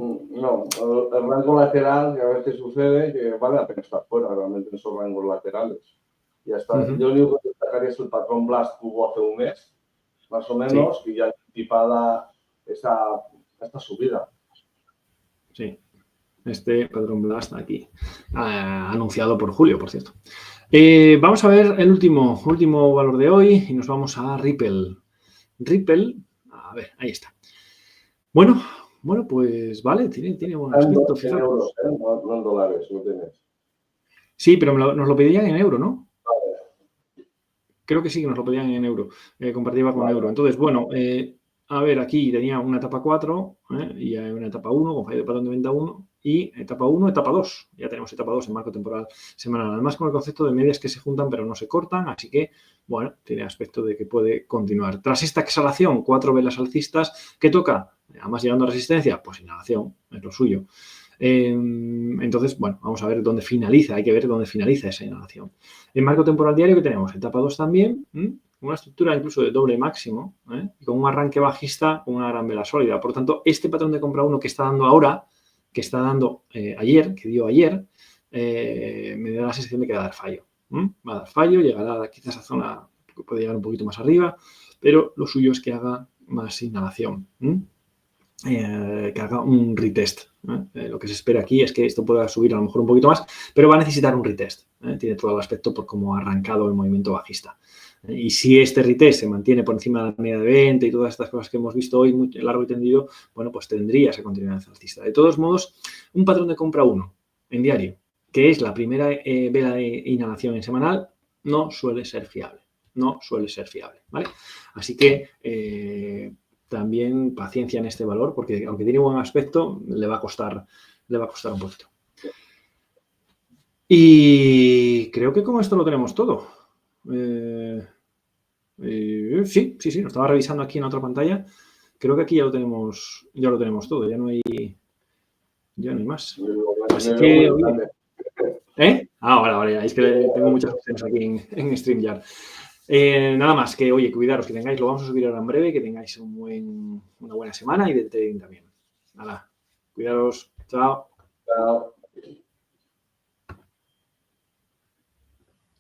No, el rango lateral, que a veces sucede que vale la pena estar fuera realmente en esos rangos laterales. Ya está. Yo lo único que destacaría es el patrón Blast que hubo hace un mes, más o menos, y ya anticipada esta subida. Sí, este patrón Blast aquí, anunciado por Julio, por cierto. Vamos a ver el último valor de hoy y nos vamos a Ripple. Ripple, a ver, ahí está. Bueno, pues vale, tiene buen aspecto. En euros, no en dólares, lo tienes. Sí, pero nos lo pedían en euro, ¿no? Vale. Creo que sí que nos lo pedían en euro, compartida con euro. Entonces, bueno, a ver, aquí tenía una etapa 4 y una etapa 1 con fallo de patrón de venta 1 y etapa 1, etapa 2. Ya tenemos etapa 2 en marco temporal semanal. Además, con el concepto de medias que se juntan pero no se cortan, así que, bueno, tiene aspecto de que puede continuar. Tras esta exhalación, 4 velas alcistas, ¿qué toca? Además, llegando a resistencia, pues inhalación, es lo suyo. Entonces, bueno, vamos a ver dónde finaliza. Hay que ver dónde finaliza esa inhalación. En marco temporal diario que tenemos etapa 2 también, una estructura incluso de doble máximo, y con un arranque bajista con una gran vela sólida. Por lo tanto, este patrón de compra 1 que está dando ahora, que está dando ayer, que dio ayer, me da la sensación de que va a dar fallo. Va a dar fallo, llegará quizás a zona, puede llegar un poquito más arriba, pero lo suyo es que haga más inhalación. Que haga un retest. Lo que se espera aquí es que esto pueda subir a lo mejor un poquito más, pero va a necesitar un retest. Tiene todo el aspecto por cómo ha arrancado el movimiento bajista. Y si este retest se mantiene por encima de la media de 20 y todas estas cosas que hemos visto hoy, muy largo y tendido, bueno, pues tendría esa continuidad alcista. De todos modos, un patrón de compra 1 en diario, que es la primera vela de inhalación en semanal, no suele ser fiable. No suele ser fiable, ¿vale? Así que también paciencia en este valor, porque aunque tiene buen aspecto, le va a costar un poquito. Y creo que con esto lo tenemos todo. Sí, lo estaba revisando aquí en otra pantalla. Creo que aquí ya lo tenemos todo, ya no hay más. Así que, oye, vale, es que tengo muchas opciones aquí en StreamYard. Nada más que, oye, cuidaros, que tengáis, lo vamos a subir ahora en breve, que tengáis una buena semana y de trading también. Nada, cuidaros, chao.